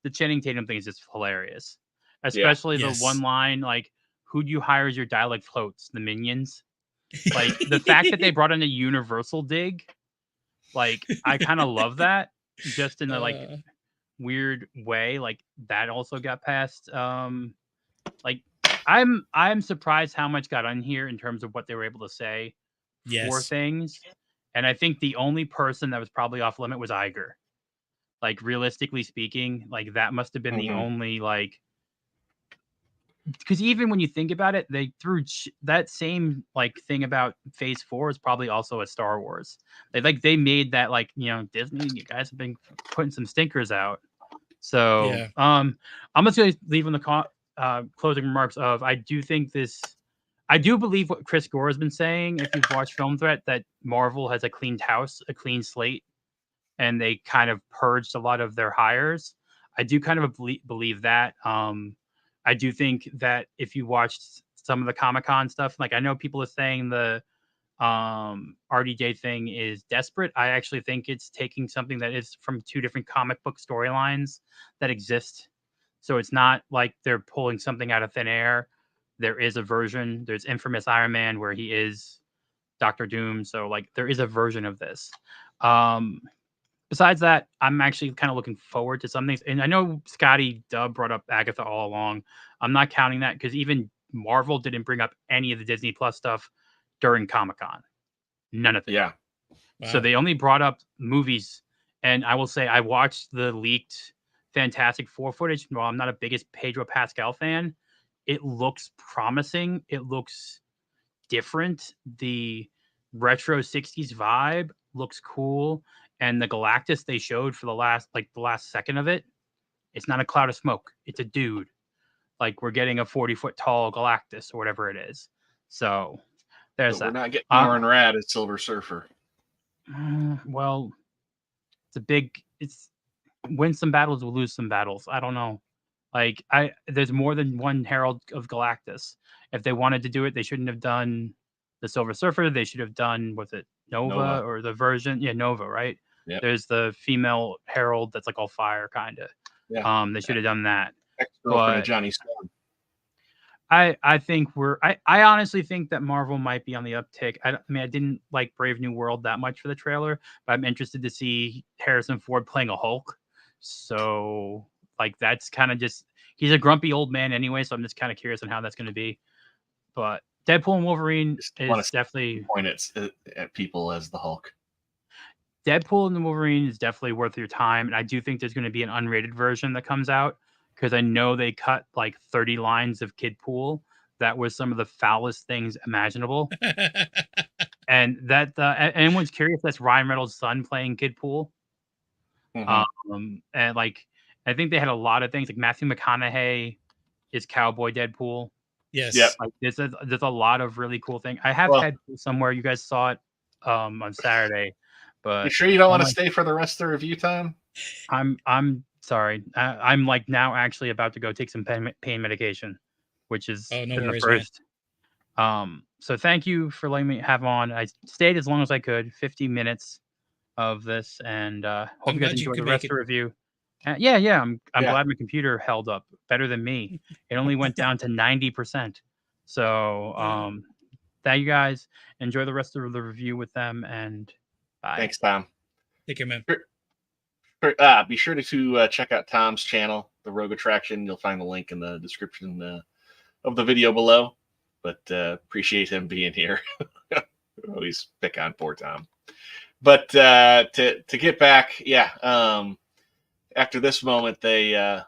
the Channing Tatum thing is just hilarious, especially the one line like, "Who do you hire as your dialect floats? The minions." Like the fact that they brought in a universal dig, like I kind of love that, just in a like weird way. Like that also got passed. Like I'm surprised how much got on here in terms of what they were able to say for things. And I think the only person that was probably off limit was Iger. Like realistically speaking, like that must have been the only like, because even when you think about it, they threw that same like thing about Phase 4 is probably also a Star Wars. They made that like, you know, Disney, you guys have been putting some stinkers out. So I'm just gonna leave in the closing remarks of I do believe what Chris Gore has been saying. If you've watched Film Threat, that Marvel has a cleaned house, a clean slate, and they kind of purged a lot of their hires. I do kind of believe that. I do think that if you watched some of the Comic-Con stuff, like I know people are saying the RDJ thing is desperate. I actually think it's taking something that is from two different comic book storylines that exist. So it's not like they're pulling something out of thin air. There is a version. There's Infamous Iron Man where he is Doctor Doom. So like there is a version of this. Besides that, I'm actually kind of looking forward to some things. And I know Scotty Dub brought up Agatha all along. I'm not counting that because even Marvel didn't bring up any of the Disney Plus stuff during Comic-Con. None of it. Yeah. Wow. So they only brought up movies. And I will say I watched the leaked Fantastic Four footage. While I'm not a biggest Pedro Pascal fan, it looks promising. It looks different. The retro 60s vibe looks cool. And the Galactus they showed for the last second of it, it's not a cloud of smoke. It's a dude. Like we're getting a 40-foot tall Galactus or whatever it is. So there's But that. we're not getting Warren Rad as Silver Surfer. Well, it's win some battles, we'll lose some battles. I don't know. Like there's more than one Herald of Galactus. If they wanted to do it, they shouldn't have done the Silver Surfer. They should have done, was it Nova or the version? Yeah, Nova, right? Yep. There's the female Herald that's like all fire, kind of. Yeah. They should have done that. Ex-girlfriend of Johnny Storm. I think I honestly think that Marvel might be on the uptick. I mean, I didn't like Brave New World that much for the trailer, but I'm interested to see Harrison Ford playing a Hulk. So like that's kind of just, he's a grumpy old man anyway, so I'm just kind of curious on how that's going to be. But Deadpool and Wolverine is definitely point at people as the Hulk. Deadpool and the Wolverine is definitely worth your time, and I do think there's going to be an unrated version that comes out because I know they cut like 30 lines of Kid Pool. That was some of the foulest things imaginable. And that anyone's curious, that's Ryan Reynolds' son playing Kid Pool. And like I think they had a lot of things like Matthew McConaughey is Cowboy Deadpool. Yes. Yep. Like there's a lot of really cool things. I have had somewhere, you guys saw it on Saturday, but you sure you don't want to stay for the rest of the review time? I'm sorry. I'm like now actually about to go take some pain medication, which is no worries, the first. So thank you for letting me have on. I stayed as long as I could, 50 minutes of this, and hope you guys enjoy the rest of the review. Yeah. I'm glad my computer held up better than me. It only went down to 90%. So thank you guys. Enjoy the rest of the review with them, and bye. Thanks, Tom. Take care, man. Be sure to check out Tom's channel, The Rogue Attraction. You'll find the link in the description of the video below. But appreciate him being here. Always pick on poor Tom. But to get back, after this moment, they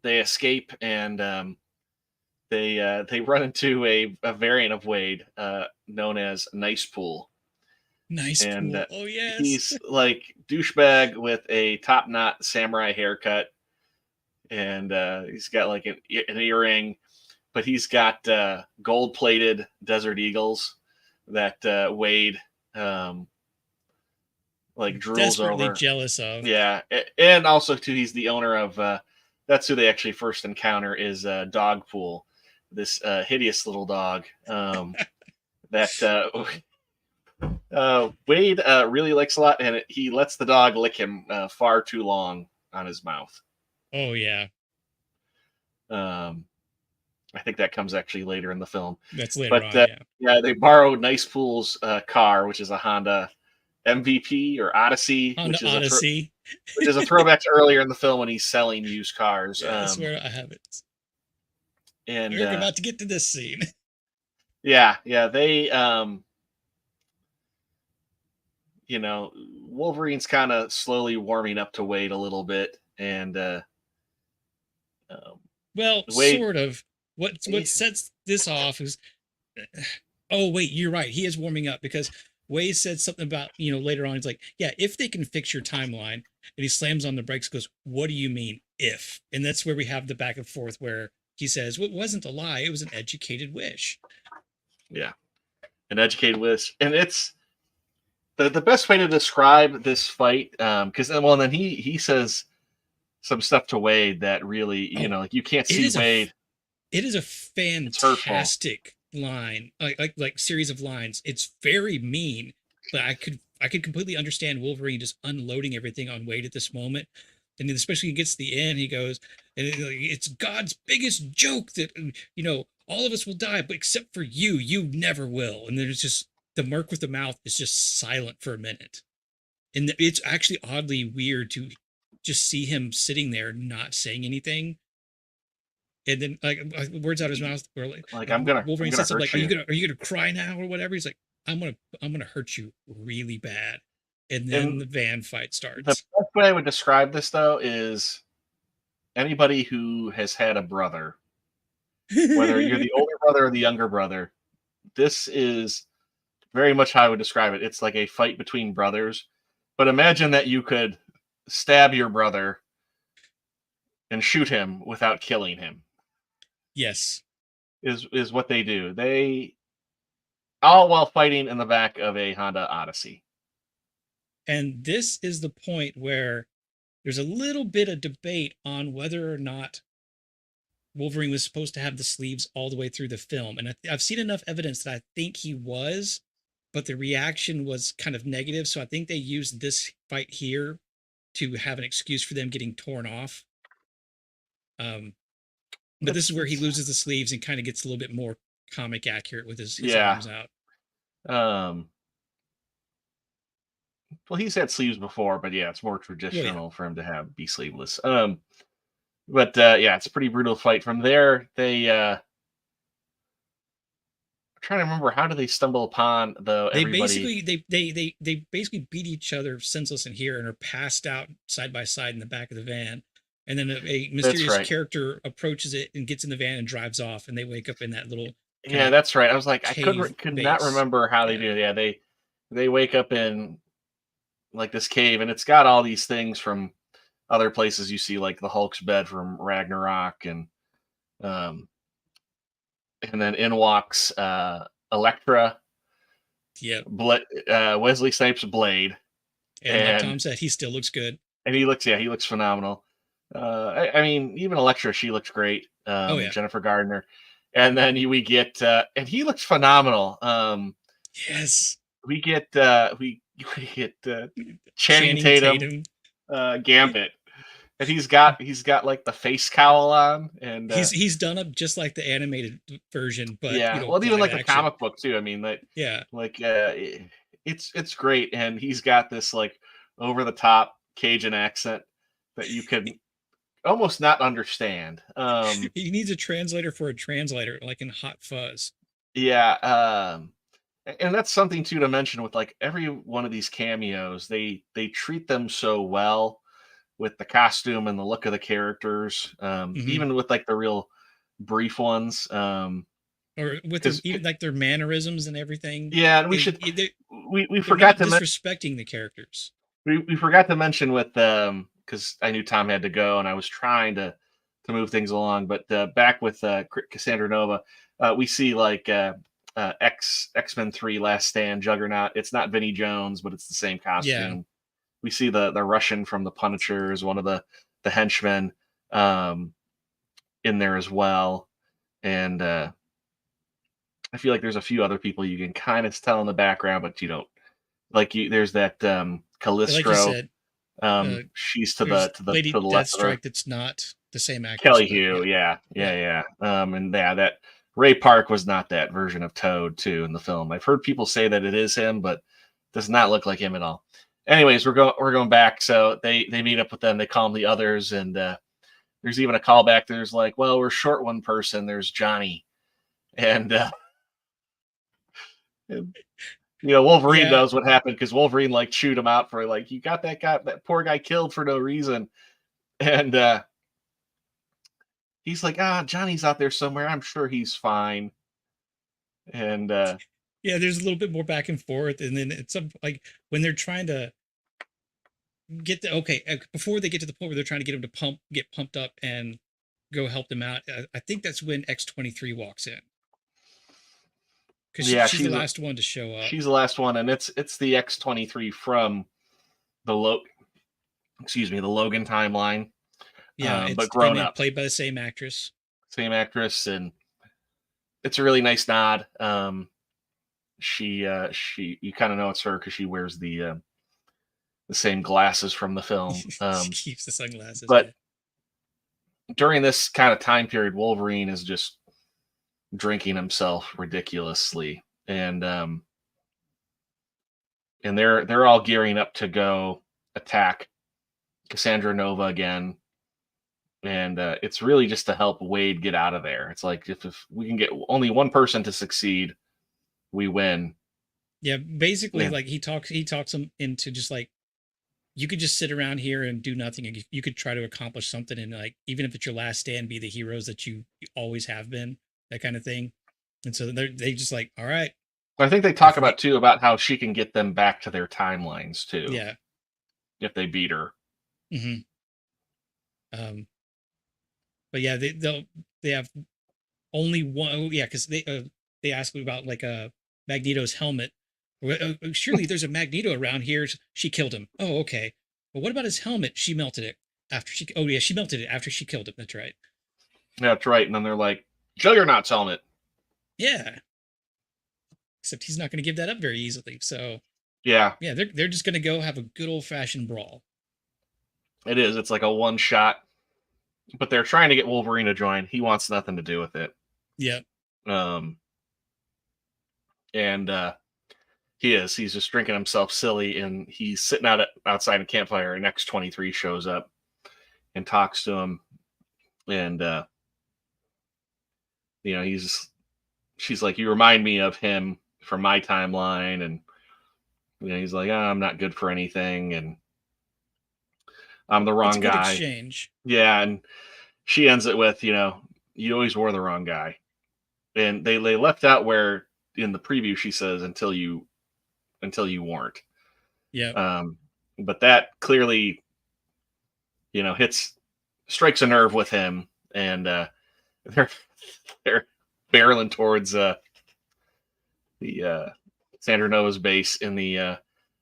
escape and they run into a variant of Wade known as Nice Pool. Nice And pool. Oh yes. he's like douchebag with a top knot samurai haircut, and he's got like an earring, but he's got gold plated Desert Eagles that Wade like drools Desperately over. jealous of. Yeah, and also too, he's the owner of. That's who they actually first encounter is Dogpool, this hideous little dog that Wade really likes a lot, and he lets the dog lick him far too long on his mouth. Oh yeah. I think that comes actually later in the film. That's later But on. yeah, they borrow Nice Pool's car, which is a Honda MVP or Odyssey, Honda which is Odyssey. which is a throwback to earlier in the film when he's selling used cars. Yeah, I swear I have it. And We're about to get to this scene. Yeah, they Wolverine's kind of slowly warming up to Wade a little bit, and well, Wade, sort of. What sets this off is, oh wait, you're right. He is warming up because Wade said something about later on. He's like, yeah, if they can fix your timeline, and he slams on the brakes. Goes, what do you mean if? And that's where we have the back and forth where he says, well, it wasn't a lie. It was an educated wish. Yeah, an educated wish, and it's the best way to describe this fight. Because then he says some stuff to Wade that really, like you can't see Wade. It is a fantastic line, like series of lines. It's very mean, but I could completely understand Wolverine just unloading everything on Wade at this moment, and then especially when he gets to the end, he goes, and it's God's biggest joke that all of us will die, but except for you, you never will. And there's just the Merc with the mouth is just silent for a minute, and it's actually oddly weird to just see him sitting there not saying anything. And then like words out of his mouth were like I'm gonna Wolverine said something like, are you gonna cry now or whatever? He's like, I'm gonna hurt you really bad. And then the van fight starts. The best way I would describe this though is anybody who has had a brother, whether you're the older brother or the younger brother, this is very much how I would describe it. It's like a fight between brothers. But imagine that you could stab your brother and shoot him without killing him. Yes. Is what they do. They all while fighting in the back of a Honda Odyssey. And this is the point where there's a little bit of debate on whether or not Wolverine was supposed to have the sleeves all the way through the film. And I've seen enough evidence that I think he was, but the reaction was kind of negative. So I think they used this fight here to have an excuse for them getting torn off. But this is where he loses the sleeves and kind of gets a little bit more comic accurate with his arms out. Well, he's had sleeves before, but yeah, it's more traditional for him to be sleeveless. But yeah, it's a pretty brutal fight. From there, they I'm trying to remember, how do they stumble upon everybody? They basically beat each other senseless in here and are passed out side by side in the back of the van. And then a mysterious character approaches it and gets in the van and drives off, and they wake up in that little. Yeah, that's right. I was like, I could not remember how they do it. Yeah, they wake up in like this cave, and it's got all these things from other places you see, like the Hulk's bed from Ragnarok, and then in walks Elektra. Yeah. Wesley Snipes' Blade. And like Tom said, he still looks good. And he looks phenomenal. I mean, even Elektra, she looks great. Jennifer Gardner. And then we get and he looks phenomenal. Yes. We get Channing Tatum. Gambit. And he's got like the face cowl on, and he's done up just like the animated version, but well, even like the comic book too. I mean, it's great, and he's got this like over the top Cajun accent that you can almost not understand. He needs a translator for a translator, like in Hot Fuzz. Yeah, And that's something too to mention with like every one of these cameos, they treat them so well with the costume and the look of the characters, Hmm. even with like the real brief ones. Or with their Because even like their mannerisms and everything. yeah, and we They, should they- we they're forgot not to disrespecting the characters. we forgot to mention with because I knew Tom had to go and I was trying to move things along, but back with Cassandra Nova, we see like X-Men 3 Last Stand Juggernaut. It's not Vinnie Jones, but it's the same Yeah. costume. We see the Russian from the Punishers, one of the henchmen, um, in there as well, and I feel like there's a few other people you can kind of tell in the background, but you don't like you. There's that Like you Callistro. said, uh, She's there's to Lady the left of her. Deathstrike that's not the same actress. Kelly But Hugh, yeah, yeah. yeah, yeah. And yeah, that Ray Park was not that version of Toad too in the film. I've heard people say that it is him, but does not look like him at all. Anyways, we're going back. So they meet up with them. They call them the others, and there's even a callback. There's like, well, we're short one person. There's Johnny, and Wolverine Yeah. knows what happened because Wolverine like chewed him out for like, you got that poor guy killed for no reason, and he's like, Johnny's out there somewhere. I'm sure he's fine. And Yeah, there's a little bit more back and forth, and then it's some like when they're trying to before they get to the point where they're trying to get him to get pumped up and go help them out. I think that's when X-23 walks in because yeah, she's the last one to show up. She's the last one, and it's the X-23 from the Logan timeline. Yeah, but grown up, played by the same actress. Same actress, and it's a really nice nod. She you kind of know it's her because she wears the same glasses from the film. She keeps the sunglasses. But during this kind of time period, Wolverine is just drinking himself ridiculously, and they're all gearing up to go attack Cassandra Nova again. And it's really just to help Wade get out of there. It's like if we can get only one person to succeed, we win. Yeah, basically, like he talks them into just like, you could just sit around here and do nothing, and you could try to accomplish something, and like even if it's your last stand, be the heroes that you always have been, that kind of thing. And so they just like, all right. I think they talk about too about how she can get them back to their timelines too. Yeah, if they beat her. Mm-hmm. But yeah, they have only one. Oh, yeah, because they asked me about like Magneto's helmet. Surely there's a Magneto around here. She killed him. Oh, okay. But what about his helmet? She melted it after she. Oh yeah, she melted it after she killed him. That's right. Yeah, that's right. And then they're like, Juggernaut's helmet. Yeah. Except he's not going to give that up very easily. So yeah, they're just going to go have a good old fashioned brawl. It is. It's like a one shot. But they're trying to get Wolverine to join. He wants nothing to do with it. Yeah. And he's just drinking himself silly, and he's sitting outside a campfire, and X-23 shows up and talks to him. And she's like, you remind me of him from my timeline, and he's like, I'm not good for anything, and I'm the wrong guy. Exchange. Yeah, and she ends it with, you always were the wrong guy. And they left out where in the preview she says until you weren't. Yeah. But that clearly, strikes a nerve with him, and they're barreling towards the Sandra Noah's base in the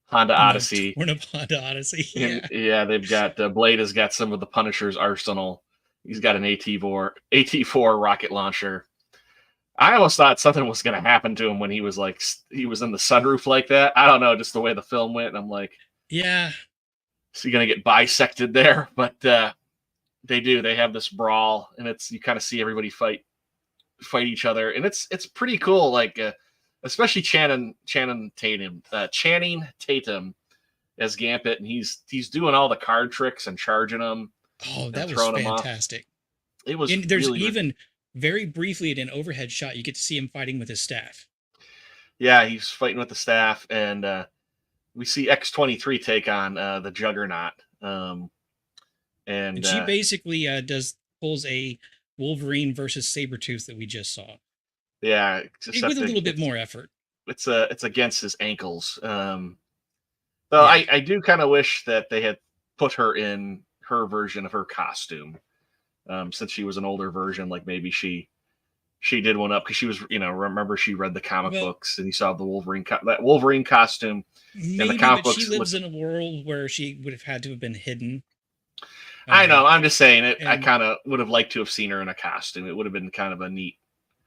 Honda Odyssey. Torn up Honda Odyssey. Yeah. Yeah, they've got Blade has got some of the Punisher's arsenal. He's got an AT-4 rocket launcher. I almost thought something was going to happen to him when he was in the sunroof like that. I don't know, just the way the film went. And I'm like, yeah, is he going to get bisected there? But they do. They have this brawl, and you kind of see everybody fight each other, and it's pretty cool. Like especially Channing Tatum as Gambit, and he's doing all the card tricks and charging them. Oh, that was fantastic. It was. There's really even very briefly in an overhead shot, you get to see him fighting with his staff. Yeah, he's fighting with the staff, and we see X-23 take on the Juggernaut. And she basically pulls a Wolverine versus Sabretooth that we just saw. Yeah, with a little bit more effort. It's against his ankles. Though Yeah. I do kind of wish that they had put her in her version of her costume, since she was an older version. Like maybe she did one up because she was, remember she read the comic books and you saw the Wolverine that Wolverine costume in the comic books. She lives in a world where she would have had to have been hidden. I know. I'm just saying it. I kind of would have liked to have seen her in a costume. It would have been kind of a neat.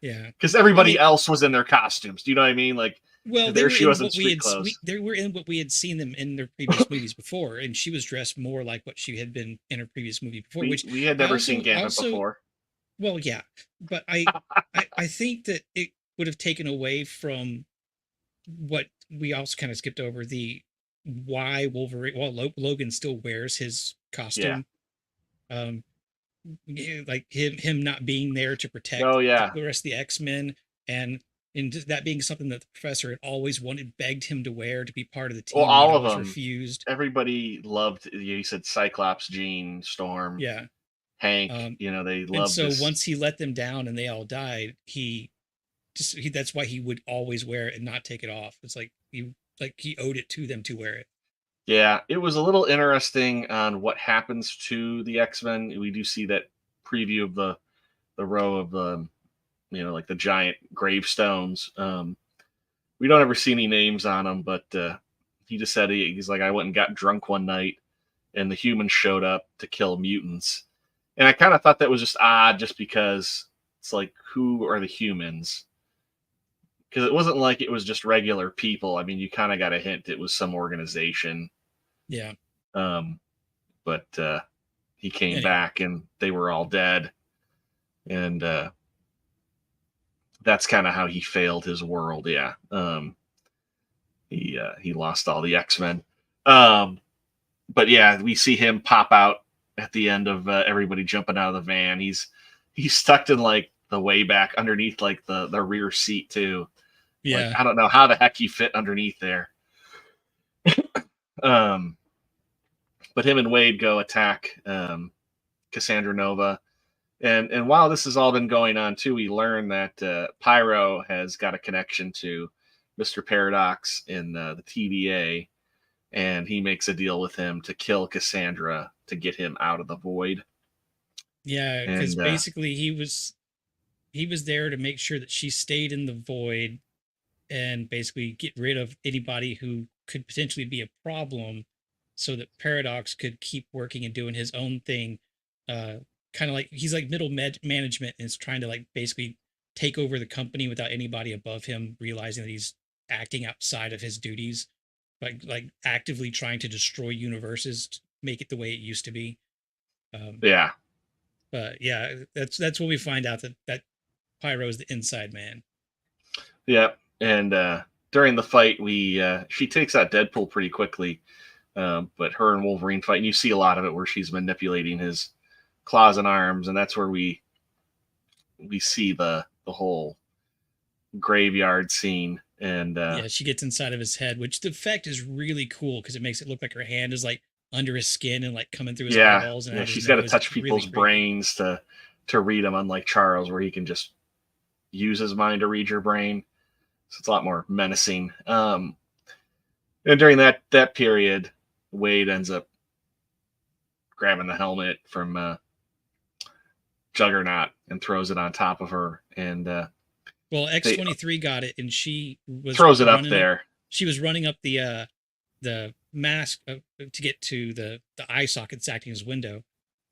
Yeah. Because everybody else was in their costumes. Do you know what I mean? Like, well, there she was in street clothes. They were in what we had seen them in their previous movies before, and she was dressed more like what she had been in her previous movie before. We had never seen Gambit before. Well, yeah, but I think that it would have taken away from what we also kind of skipped over, the why Wolverine. Well, Logan still wears his costume. Yeah. Like him not being there to protect the rest of the X-Men, and that being something that the professor had always begged him to wear to be part of the team. Well, all of them refused. Everybody loved. You said Cyclops, Jean, Storm, Hank. They loved. And so once he let them down and they all died, that's why he would always wear it and not take it off. It's like he owed it to them to wear it. Yeah, it was a little interesting on what happens to the X-Men. We do see that preview of the row of like the giant gravestones. We don't ever see any names on them, but he just said he's like, I went and got drunk one night, and the humans showed up to kill mutants, and I kind of thought that was just odd, just because it's like, who are the humans? Because it wasn't like it was just regular people. I mean, you kind of got a hint it was some organization. Yeah. But he came back and they were all dead. And that's kind of how he failed his world. Yeah. He lost all the X-Men. But yeah, we see him pop out at the end of everybody jumping out of the van. He's stuck in like the way back underneath like the rear seat too. Yeah. Like, I don't know how the heck he fit underneath there. But him and Wade go attack Cassandra Nova. And while this has all been going on too, we learn that Pyro has got a connection to Mr. Paradox in the TVA, and he makes a deal with him to kill Cassandra to get him out of the void. Yeah, because basically he was there to make sure that she stayed in the void and basically get rid of anybody who could potentially be a problem, so that Paradox could keep working and doing his own thing. Kind of like he's like middle management and is trying to like basically take over the company without anybody above him realizing that he's acting outside of his duties, like actively trying to destroy universes to make it the way it used to be. Yeah. But yeah, that's when we find out that Pyro is the inside man. Yeah. And during the fight, she takes out Deadpool pretty quickly. But her and Wolverine fight, and you see a lot of it where she's manipulating his claws and arms, and that's where we see the whole graveyard scene. And she gets inside of his head, which the effect is really cool because it makes it look like her hand is like under his skin and like coming through his eyeballs. And she's got to touch people's brains to read them, unlike Charles, where he can just use his mind to read your brain. So it's a lot more menacing. And during that period, Wade ends up grabbing the helmet from Juggernaut and throws it on top of her. And well, X-23 got it, and she throws it up there. She was running up the mask to get to the eye socket that's acting as window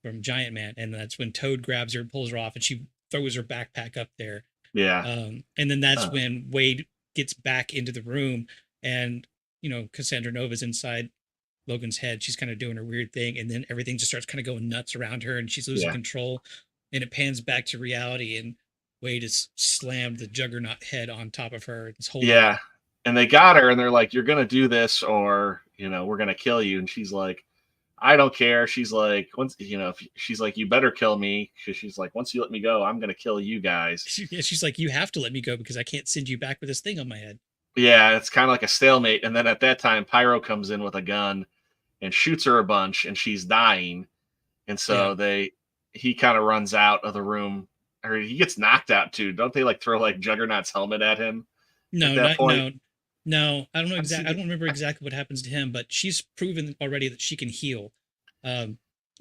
from Giant Man, and that's when Toad grabs her and pulls her off, and she throws her backpack up there. Yeah. And then that's when Wade gets back into the room, and Cassandra Nova's inside Logan's head. She's kind of doing her weird thing, and then everything just starts kind of going nuts around her, and she's losing control. And it pans back to reality, and Wade has slammed the Juggernaut head on top of her. And they got her, and they're like, "You're gonna do this, or we're gonna kill you." And she's like, "I don't care." She's like, she's like, "You better kill me," because she's like, "Once you let me go, I'm gonna kill you guys." She's like, "You have to let me go because I can't send you back with this thing on my head." Yeah, it's kind of like a stalemate. And then at that time, Pyro comes in with a gun and shoots her a bunch, and she's dying. And so he kind of runs out of the room, or he gets knocked out too. Don't they like throw like Juggernaut's helmet at him? No, at that point? no. I don't know exactly. I don't remember exactly what happens to him, but she's proven already that she can heal.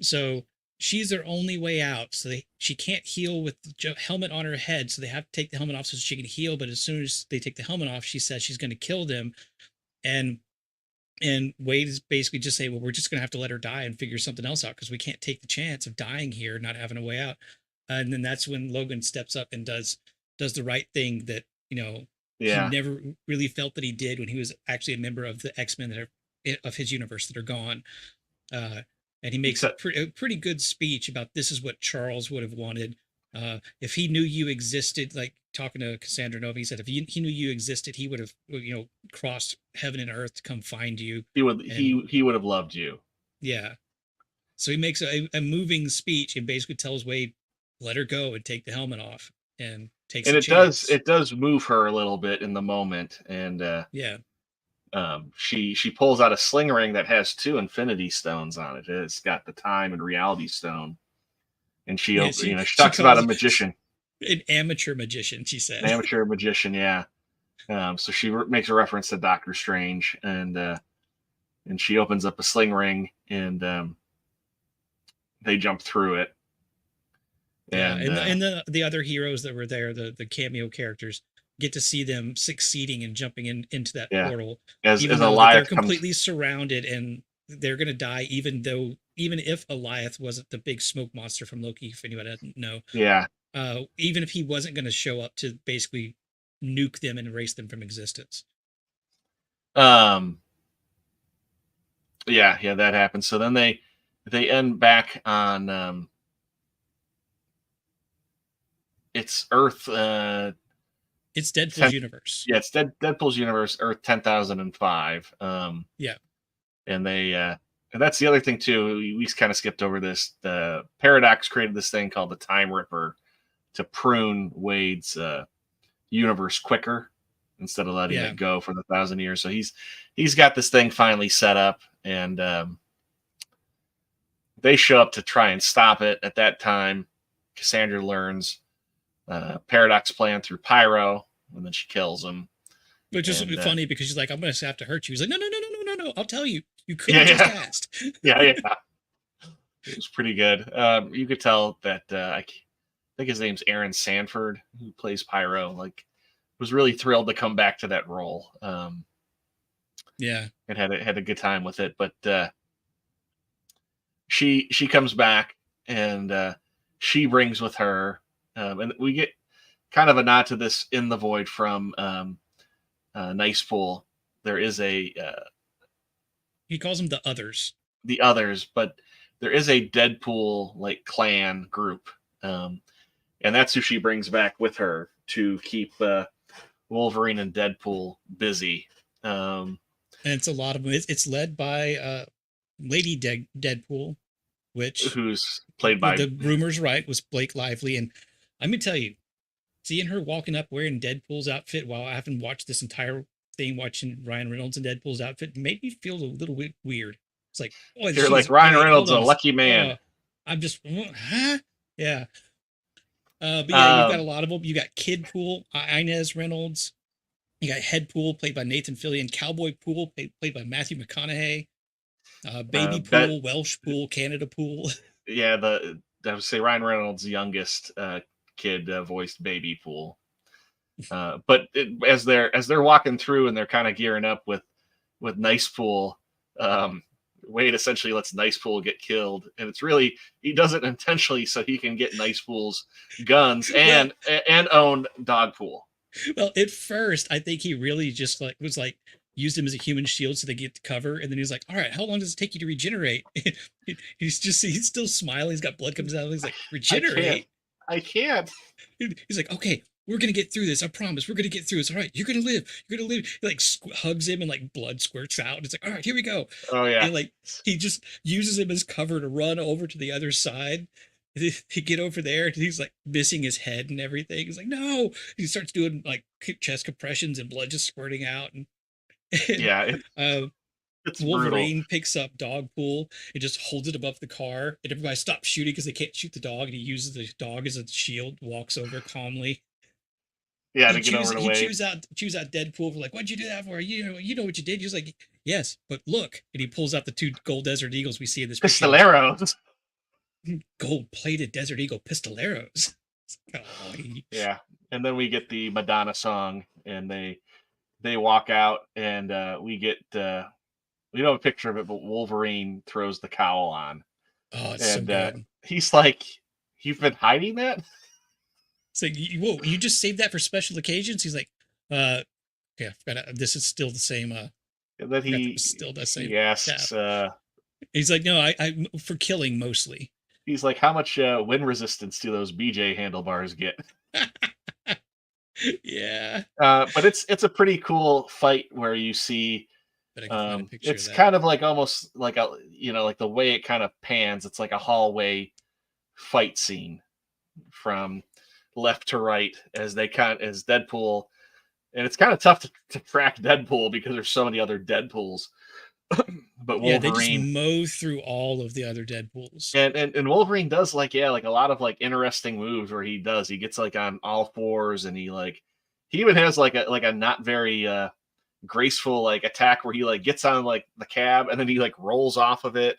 So she's their only way out. So she can't heal with the helmet on her head. So they have to take the helmet off so she can heal. But as soon as they take the helmet off, she says she's going to kill them. And Wade is basically just saying, well, we're just going to have to let her die and figure something else out because we can't take the chance of dying here, not having a way out. And then that's when Logan steps up and does the right thing that, he never really felt that he did when he was actually a member of the X-Men that are of his universe that are gone. And he makes a pretty good speech about this is what Charles would have wanted. If he knew you existed, like talking to Cassandra Nova, he said, if he knew you existed, he would have, crossed heaven and earth to come find you. He would have loved you. Yeah. So he makes a moving speech and basically tells Wade, let her go and take the helmet off and takes and a chance. it does move her a little bit in the moment. And she pulls out a sling ring that has 2 infinity stones on it. It's got the time and reality stone. And she talks about a magician. An amateur magician, she said. An amateur magician, yeah. So she makes a reference to Doctor Strange, and she opens up a sling ring, and they jump through it. And the other heroes that were there, the cameo characters, get to see them succeeding and jumping into that portal. Even though they're completely surrounded and they're going to die, even if Alioth wasn't the big smoke monster from Loki, if anyone doesn't know. Yeah. Even if he wasn't going to show up to basically nuke them and erase them from existence. Yeah, that happens. So then they end back on it's Earth. It's Deadpool's universe. Yeah, it's Deadpool's universe, Earth 10,005. Yeah. And and that's the other thing too. We kind of skipped over this. The Paradox created this thing called the Time Ripper to prune Wade's universe quicker instead of letting it go for the 1,000 years. So he's got this thing finally set up, and they show up to try and stop it. At that time, Cassandra learns Paradox plan through Pyro, and then she kills him. Which is funny because she's like, I'm going to have to hurt you. He's like, no. I'll tell you. You could have just asked. Yeah. It was pretty good. You could tell that I think his name's Aaron Sanford, who plays Pyro, was really thrilled to come back to that role. And had a good time with it. But she comes back, and she brings with her, and we get kind of a nod to this in the void from Nice Pool. There is he calls them the others. The others, but there is a Deadpool clan group, and that's who she brings back with her to keep Wolverine and Deadpool busy. And it's a lot of them. It's led by Lady Deadpool, who's played by the rumors was Blake Lively, and let me tell you, seeing her walking up wearing Deadpool's outfit while I haven't watched this entire thing, watching Ryan Reynolds in Deadpool's outfit made me feel a little bit weird. It's like, oh, you're like Ryan Reynolds, a lucky man. I'm just, huh? Yeah. But yeah, you've got a lot of them. You got Kid Pool, Inez Reynolds. You got Head Pool, played by Nathan Fillion. Cowboy Pool, played by Matthew McConaughey. Baby Pool, Welsh Pool, Canada Pool. Yeah, I would say Ryan Reynolds' youngest kid voiced Baby Pool. But as they're walking through and they're kind of gearing up with Nice Pool, Wade essentially lets Nice Pool get killed, and it's really, he does it intentionally so he can get Nice Pool's guns and own Dog Pool. Well, at first I think he really just used him as a human shield so they get to cover, and then he's like, all right, how long does it take you to regenerate? he's still smiling, he's got blood comes out, he's like, regenerate. I can't. He's like, okay, we're gonna get through this. I promise, we're gonna get through this. All right, you're gonna live. You're gonna live. He hugs him, and blood squirts out. It's like, all right, here we go. Oh yeah. And he just uses him as cover to run over to the other side. He get over there and he's like missing his head and everything. He's like, no. He starts doing like chest compressions and blood just squirting out. And Yeah, uh, it's Wolverine brutal. picks up Dogpool and just holds it above the car, and everybody stops shooting because they can't shoot the dog, and he uses the dog as a shield, walks over calmly. Yeah, to get over the way. He chews out Deadpool for like, what'd you do that for? You know what you did. He was like, yes, but look, and he pulls out the 2 gold desert eagles we see in this picture. Pistoleros. Gold-plated desert eagle pistoleros. Yeah, and then we get the Madonna song, and they walk out, and we get we don't have a picture of it, but Wolverine throws the cowl on. Oh, it's so And good. he's like, "You've been hiding that?" It's like, whoa, you just saved that for special occasions? He's like, yeah, this is still the same. And then he still the same. he asks, he's like, no, I for killing mostly. he's like, "How much wind resistance do those BJ handlebars get?" Yeah. But it's a pretty cool fight where you see. But I can find a picture It's of that. kind of like almost like like the way it kind of pans. It's like a hallway fight scene from left to right as Deadpool, and it's kind of tough to track Deadpool because there's so many other Deadpools. But Yeah, they Wolverine just mow through all of the other Deadpools. and Wolverine does like a lot of like interesting moves where he gets like on all fours, and he even has like a not very graceful like attack where he like gets on like the cab and then he like rolls off of it.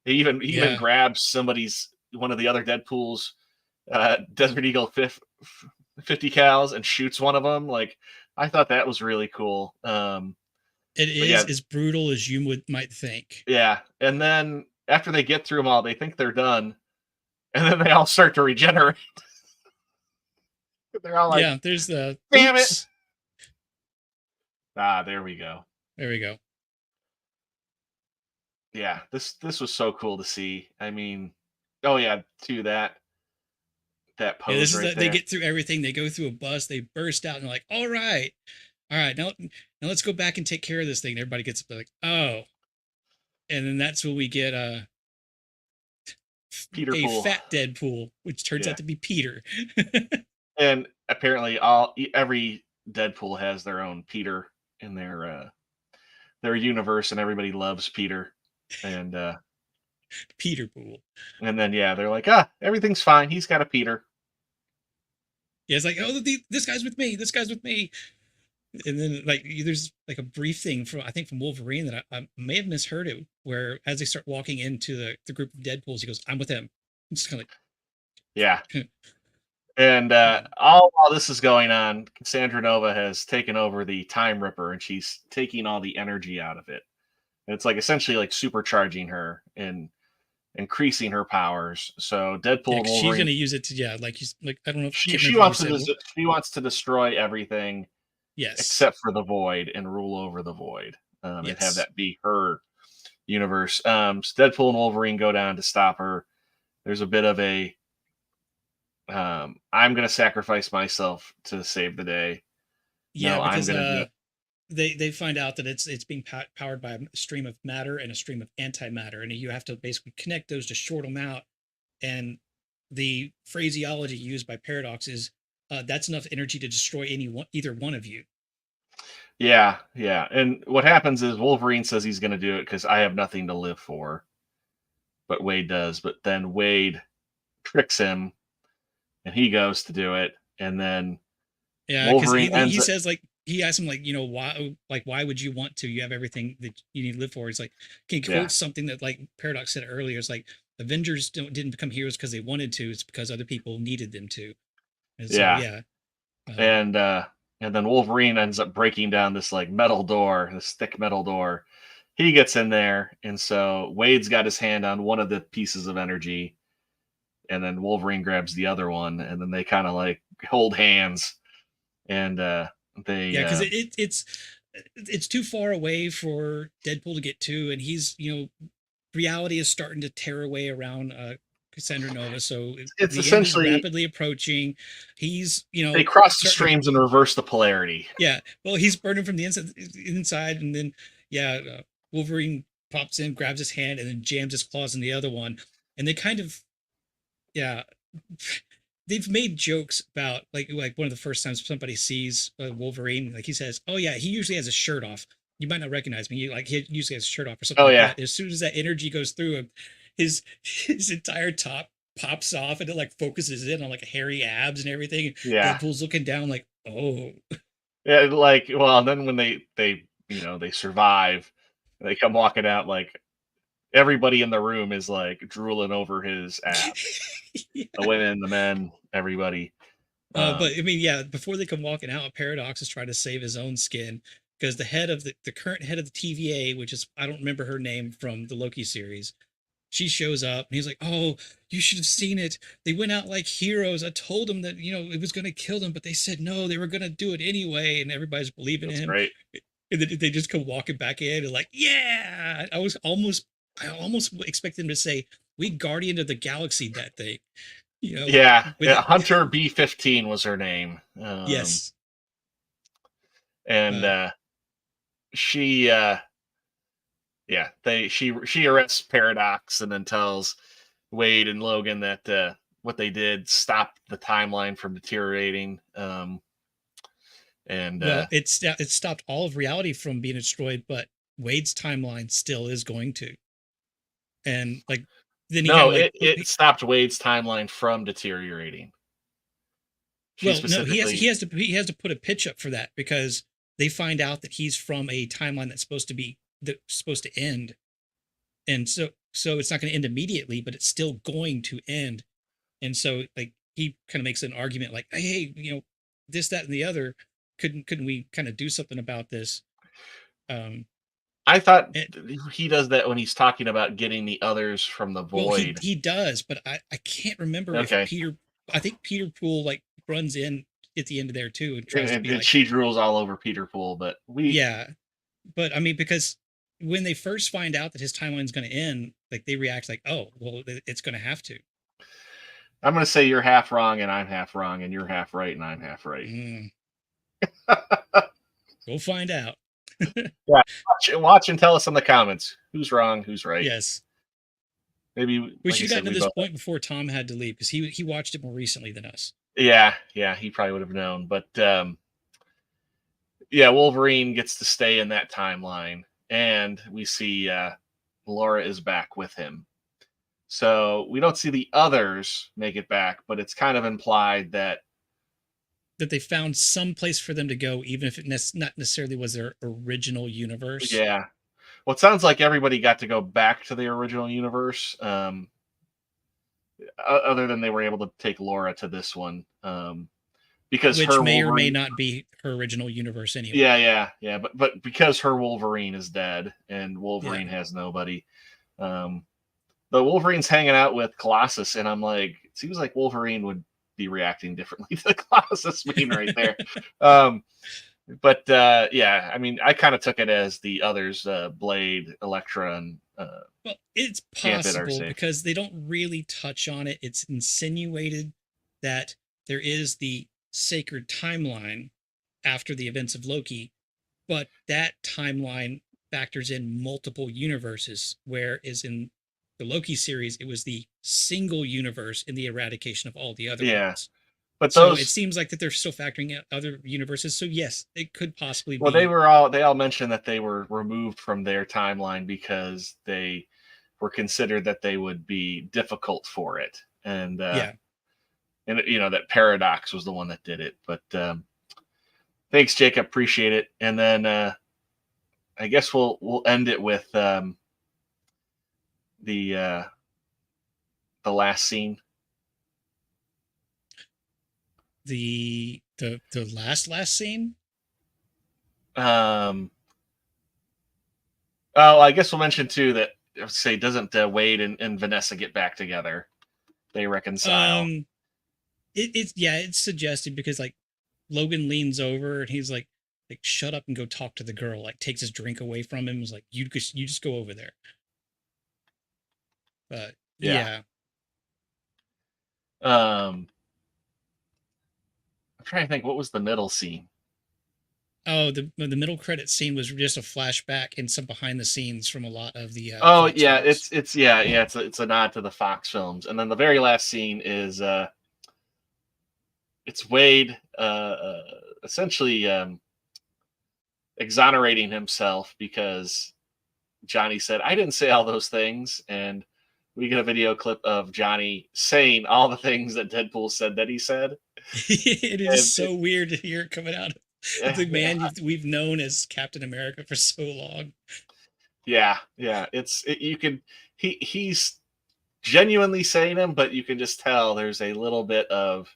He even grabs one of the other Deadpool's Desert Eagle 50 cals and shoots one of them. Like, I thought that was really cool. It is as brutal as you might think. Yeah, and then after they get through them all, they think they're done, and then they all start to regenerate. They're all like, yeah, there's the damn it. There we go. There we go. Yeah, this was so cool to see. I mean, oh yeah, to that pose this right is there. They get through everything. They go through a bus. They burst out and they're like, all right, now let's go back and take care of this thing. And everybody gets like, oh, and then that's when we get Peter a Pool. fat Deadpool, which turns out to be Peter. And apparently, every Deadpool has their own Peter in their universe, and everybody loves Peter. And Peter Pool. And then they're like, everything's fine. He's got a Peter. Yeah, it's like, oh, this guy's with me. This guy's with me. And then like there's like a brief thing from Wolverine that I may have misheard it, where as they start walking into the group of Deadpools, he goes, "I'm with him." I'm just kind of like, yeah. And all while this is going on, Cassandra Nova has taken over the Time Ripper, and she's taking all the energy out of it. And it's like essentially like supercharging her and increasing her powers. So Deadpool and Wolverine, she's going to use it to I don't know if she wants to destroy everything. Yes. Except for the Void, and rule over the Void. And have that be her universe. So Deadpool and Wolverine go down to stop her. There's a bit of a I'm going to sacrifice myself to save the day. Yeah, no, because I'm going to do it. They find out that it's being powered by a stream of matter and a stream of antimatter, and you have to basically connect those to short them out. And the phraseology used by Paradox is that's enough energy to destroy either one of you. Yeah. And what happens is Wolverine says he's going to do it because I have nothing to live for. But Wade does. But then Wade tricks him, and he goes to do it. And then Wolverine he says like, he asks him like, why would you want to? You have everything that you need to live for. He's like, can you quote something that like Paradox said earlier? It's like Avengers didn't become heroes because they wanted to. It's because other people needed them to. And so, and then Wolverine ends up breaking down this like this thick metal door. He gets in there, and so Wade's got his hand on one of the pieces of energy, and then Wolverine grabs the other one, and then they kind of like hold hands, and because it's too far away for Deadpool to get to, and he's reality is starting to tear away around Cassandra Nova, so it's essentially rapidly approaching. He's they cross the streams and reverse the polarity. Yeah, well, he's burning from the inside, and then Wolverine pops in, grabs his hand, and then jams his claws in the other one, and they kind of yeah, they've made jokes about like one of the first times somebody sees Wolverine, like he says, "Oh yeah, he usually has his shirt off. You might not recognize me. Like he usually has his shirt off or something Oh like yeah, that." As soon as that energy goes through him, his entire top pops off and it like focuses in on like hairy abs and everything. yeah, Deadpool's looking down like, "Oh, yeah. Like, well, and then when they they survive, they come walking out like everybody in the room is like drooling over his abs. yeah." The women, the men, everybody. But I mean, yeah, before they come walking out, Paradox is trying to save his own skin because the head of the current head of the TVA, which is I don't remember her name from the Loki series, she shows up and he's like, "Oh, you should have seen it. They went out like heroes. I told them that it was going to kill them, but they said no, they were going to do it anyway." And everybody's believing That's him. great. And then they just come walking back in and like, "Yeah!" I almost expected him to say, "We Guardian of the Galaxy that thing," Yeah, with yeah. it. Hunter B-15 was her name. Yes. And Uh, she yeah, she arrests Paradox and then tells Wade and Logan that what they did stopped the timeline from deteriorating. And Well, it stopped all of reality from being destroyed, but Wade's timeline still is going to. And like then he kind no, of like it stopped Wade's timeline from deteriorating. She well, no, specifically, he has to put a pitch up for that because they find out that he's from a timeline that's supposed to end. And so it's not going to end immediately, but it's still going to end. And so like he kind of makes an argument like, "Hey, this, that, and the other, couldn't we kind of do something about this?" Um I thought and, he does that when he's talking about getting the others from the Well, he void. he does, but I can't remember if Okay, Peter. I think Peter Poole like runs in at the end of there too and and, tries to and, be and like, she drools all over Peter Poole, but yeah. But I mean, because when they first find out that his timeline's going to end, like they react like, "Oh, well, it's going to have to." I'm going to say you're half wrong and I'm half wrong, and you're half right and I'm half right. Mm, we'll find out. Yeah, watch and tell us in the comments who's wrong, who's right. Yes, Maybe, we like should I have said, gotten to we this both. point before Tom had to leave because he watched it more recently than us. Yeah, he probably would have known. But yeah, Wolverine gets to stay in that timeline, and we see Laura is back with him. So we don't see the others make it back, but it's kind of implied that That they found some place for them to go, even if it not necessarily was their original universe. yeah. Well, it sounds like everybody got to go back to the original universe, other than they were able to take Laura to this one, because Which her may or may Wolverine. not be her original universe anyway. Yeah. But because her Wolverine is dead and Wolverine Yeah. has nobody, the Wolverine's hanging out with Colossus, and I'm like, it seems like Wolverine would be reacting differently to the Colossus being right there. But yeah, I mean, I kind of took it as the others, Blade, Elektra, and Well, it's Gambit are possible safe. because they don't really touch on it. It's insinuated that there is the sacred timeline after the events of Loki, but that timeline factors in multiple universes, whereas in the Loki series, it was the single universe in the eradication of all the other Yeah, ones. but So it those, seems like that they're still factoring in other universes. So yes, it could possibly well, be. they all mentioned that they were removed from their timeline because they were considered that they would be difficult for it, and Yeah. that Paradox was the one that did it. But thanks, Jacob, appreciate it. And then I guess we'll end it with the last scene. The last scene. Oh, I guess we'll mention too that, say, doesn't Wade and Vanessa get back together? They reconcile. It's suggested because like Logan leans over and he's like shut up and go talk to the girl, like takes his drink away from him, was like, you just go over there. But Yeah. I'm trying to think, what was the middle scene? Oh, the middle credit scene was just a flashback and some behind the scenes from a lot of the Oh Fox yeah, films. it's a nod to the Fox films, and then the very last scene is it's Wade essentially exonerating himself because Johnny said, "I didn't say all those things," and we get a video clip of Johnny saying all the things that Deadpool said that he said. It is And so weird to hear it coming out of the man we've known as Captain America for so long. yeah, you can he's genuinely saying them, but you can just tell there's a little bit of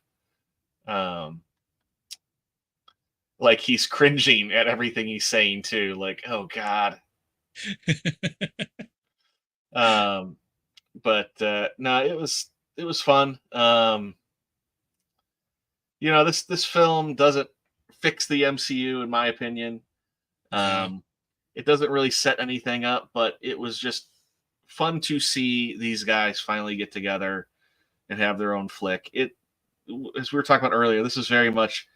um like he's cringing at everything he's saying too. Like, oh God. Um, but no, it was fun. This film doesn't fix the MCU in my opinion. No. It doesn't really set anything up, but it was just fun to see these guys finally get together and have their own flick. As we were talking about earlier, this is very much,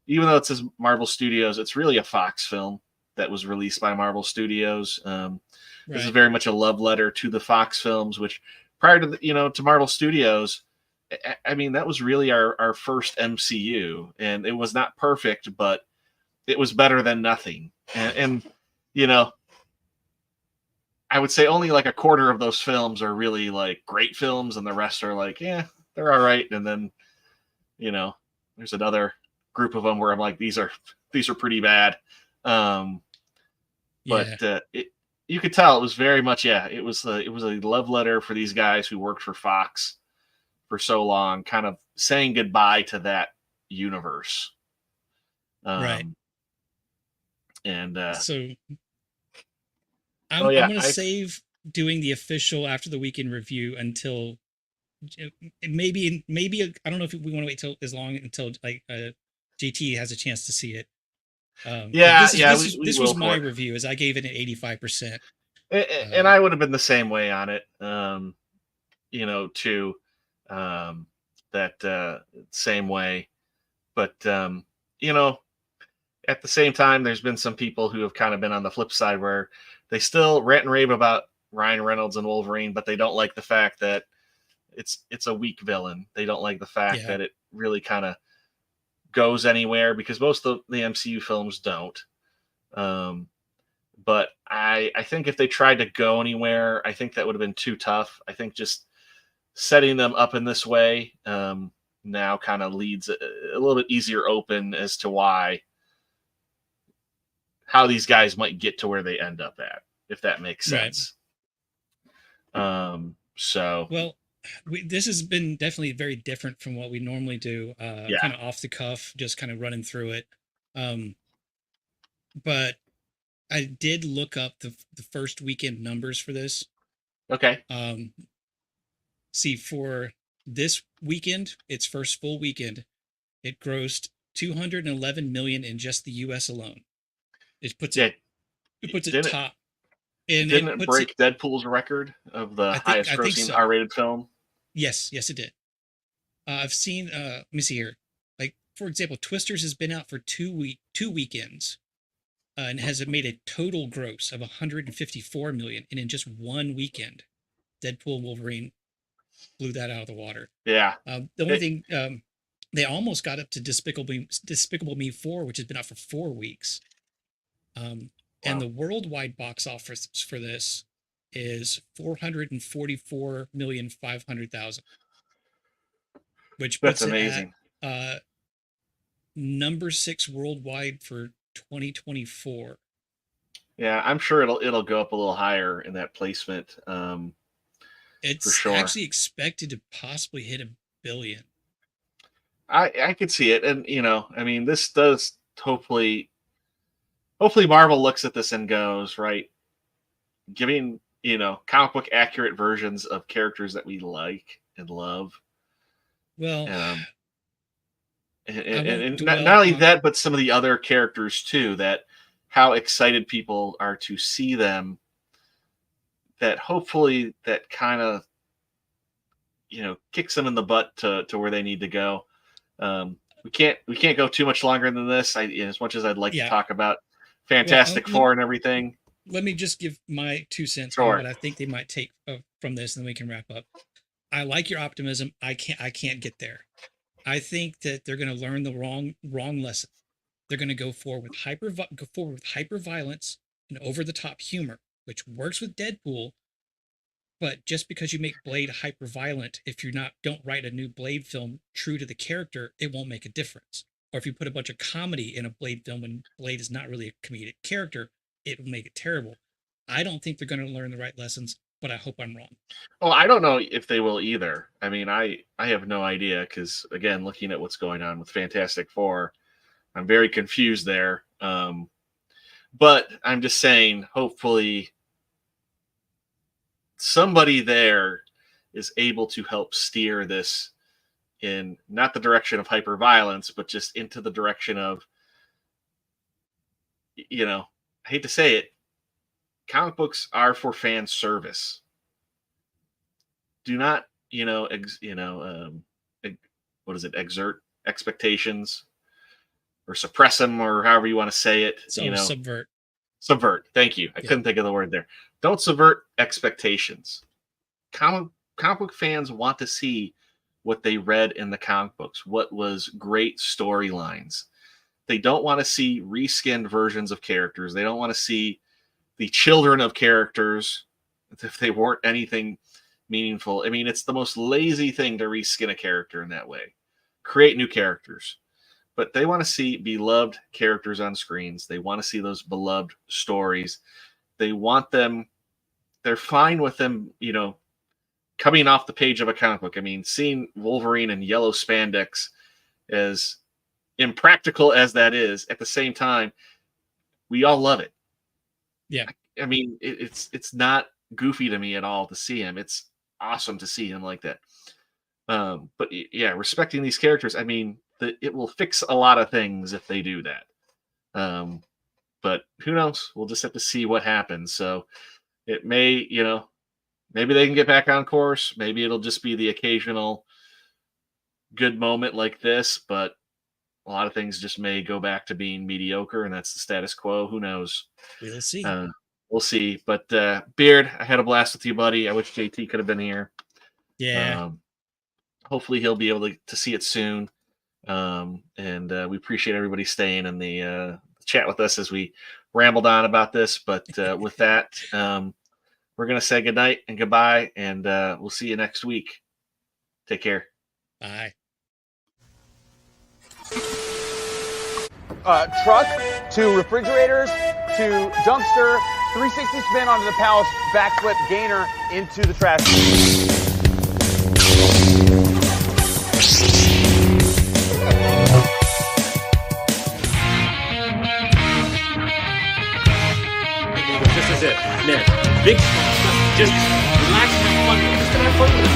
even though it says Marvel Studios, it's really a Fox film that was released by Marvel Studios. This is very much a love letter to the Fox films, which prior to to Marvel Studios, I mean, that was really our first MCU, and it was not perfect, but it was better than nothing. And I would say only like a quarter of those films are really like great films, and the rest are like, yeah, they're all right. And then, there's another group of them where I'm like, these are pretty bad. But you could tell it was very much, it was a love letter for these guys who worked for Fox for so long, kind of saying goodbye to that universe. Right. And so I'm going to save doing the official after the weekend review until maybe I don't know if we want to wait till as long until like JT has a chance to see it. This was my review, as I gave it an 85%. And I would have been the same way on it. Too. That same way. But at the same time, there's been some people who have kind of been on the flip side where they still rant and rave about Ryan Reynolds and Wolverine, but they don't like the fact that it's a weak villain. They don't like the fact that it really kind of goes anywhere, because most of the MCU films don't. But I think if they tried to go anywhere, I think that would have been too tough. I think just setting them up in this way now kind of leads a little bit easier open as to how these guys might get to where they end up at, if that makes sense. Well, this has been definitely very different from what we normally do. Kind of off the cuff, just kind of running through it. But I did look up the first weekend numbers for this. Okay. See, for this weekend, its first full weekend, it grossed 211 million in just the U.S. alone. It puts it top. And didn't it break Deadpool's record of the highest grossing R-rated film? Yes, it did. I've seen. Let me see here. Like, for example, Twisters has been out for two weekends, and has made a total gross of 154 million. And in just one weekend, Deadpool and Wolverine blew that out of the water. Yeah. The only thing, they almost got up to Despicable Me 4, which has been out for 4 weeks. And the worldwide box office for this is 444,500,000, which puts That's amazing. It at number 6 worldwide for 2024. Yeah, I'm sure it'll go up a little higher in that placement. It's for sure. actually expected to possibly hit 1 billion. I could see it, and I mean, this does hopefully Marvel looks at this and goes, right, giving comic book accurate versions of characters that we like and love. Well, and not only that, but some of the other characters too, that how excited people are to see them, that hopefully that kind of kicks them in the butt to where they need to go. we can't go too much longer than this. As much as I'd like to talk about Fantastic Four and everything. Let me just give my 2 cents Sure. on what I think they might take from this, and then we can wrap up. I like your optimism. I can't get there. I think that they're going to learn the wrong lesson. They're going to go forward with hyper violence and over the top humor, which works with Deadpool. But just because you make Blade hyper violent, if you don't write a new Blade film true to the character, it won't make a difference. Or if you put a bunch of comedy in a Blade film when Blade is not really a comedic character, it will make it terrible. I don't think they're going to learn the right lessons, but I hope I'm wrong. Well, I don't know if they will either. I mean, I have no idea because, again, looking at what's going on with Fantastic Four, I'm very confused there. But I'm just saying, hopefully somebody there is able to help steer this in not the direction of hyper violence, but just into the direction of, I hate to say it, comic books are for fan service. Do not, exert expectations or suppress them or however you want to say it. Subvert. Subvert. Thank you. I couldn't think of the word there. Don't subvert expectations. Comic book fans want to see what they read in the comic books, what was great storylines. They don't want to see reskinned versions of characters. They don't want to see the children of characters if they weren't anything meaningful. I mean, it's the most lazy thing to reskin a character in that way. Create new characters. But they want to see beloved characters on screens. They want to see those beloved stories. They want them, they're fine with them, coming off the page of a comic book. I mean, seeing Wolverine in yellow spandex, as impractical as that is, at the same time, we all love it. Yeah. I mean, it's not goofy to me at all to see him. It's awesome to see him like that. But yeah, respecting these characters, I mean, it will fix a lot of things if they do that. But who knows? We'll just have to see what happens. So it may, maybe they can get back on course. Maybe it'll just be the occasional good moment like this, but a lot of things just may go back to being mediocre, and that's the status quo. Who knows? We'll see. We'll see. But Beard, I had a blast with you, buddy. I wish JT could have been here. Yeah. Hopefully he'll be able to see it soon. And we appreciate everybody staying in the chat with us as we rambled on about this. But with that, we're going to say goodnight and goodbye, and we'll see you next week. Take care. Bye. Truck to refrigerators to dumpster, 360 spin onto the palace, backflip gainer into the trash. This is it. Next. Big stuff. Just relax and have fun. Just gonna have fun with it.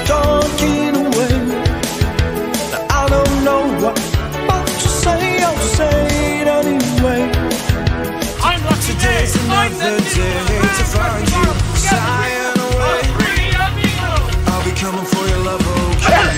Talking away, I don't know what to say. I'll say it anyway. I'm lucky today. Today's another day to find you sighing away. I'll be coming for your love, okay?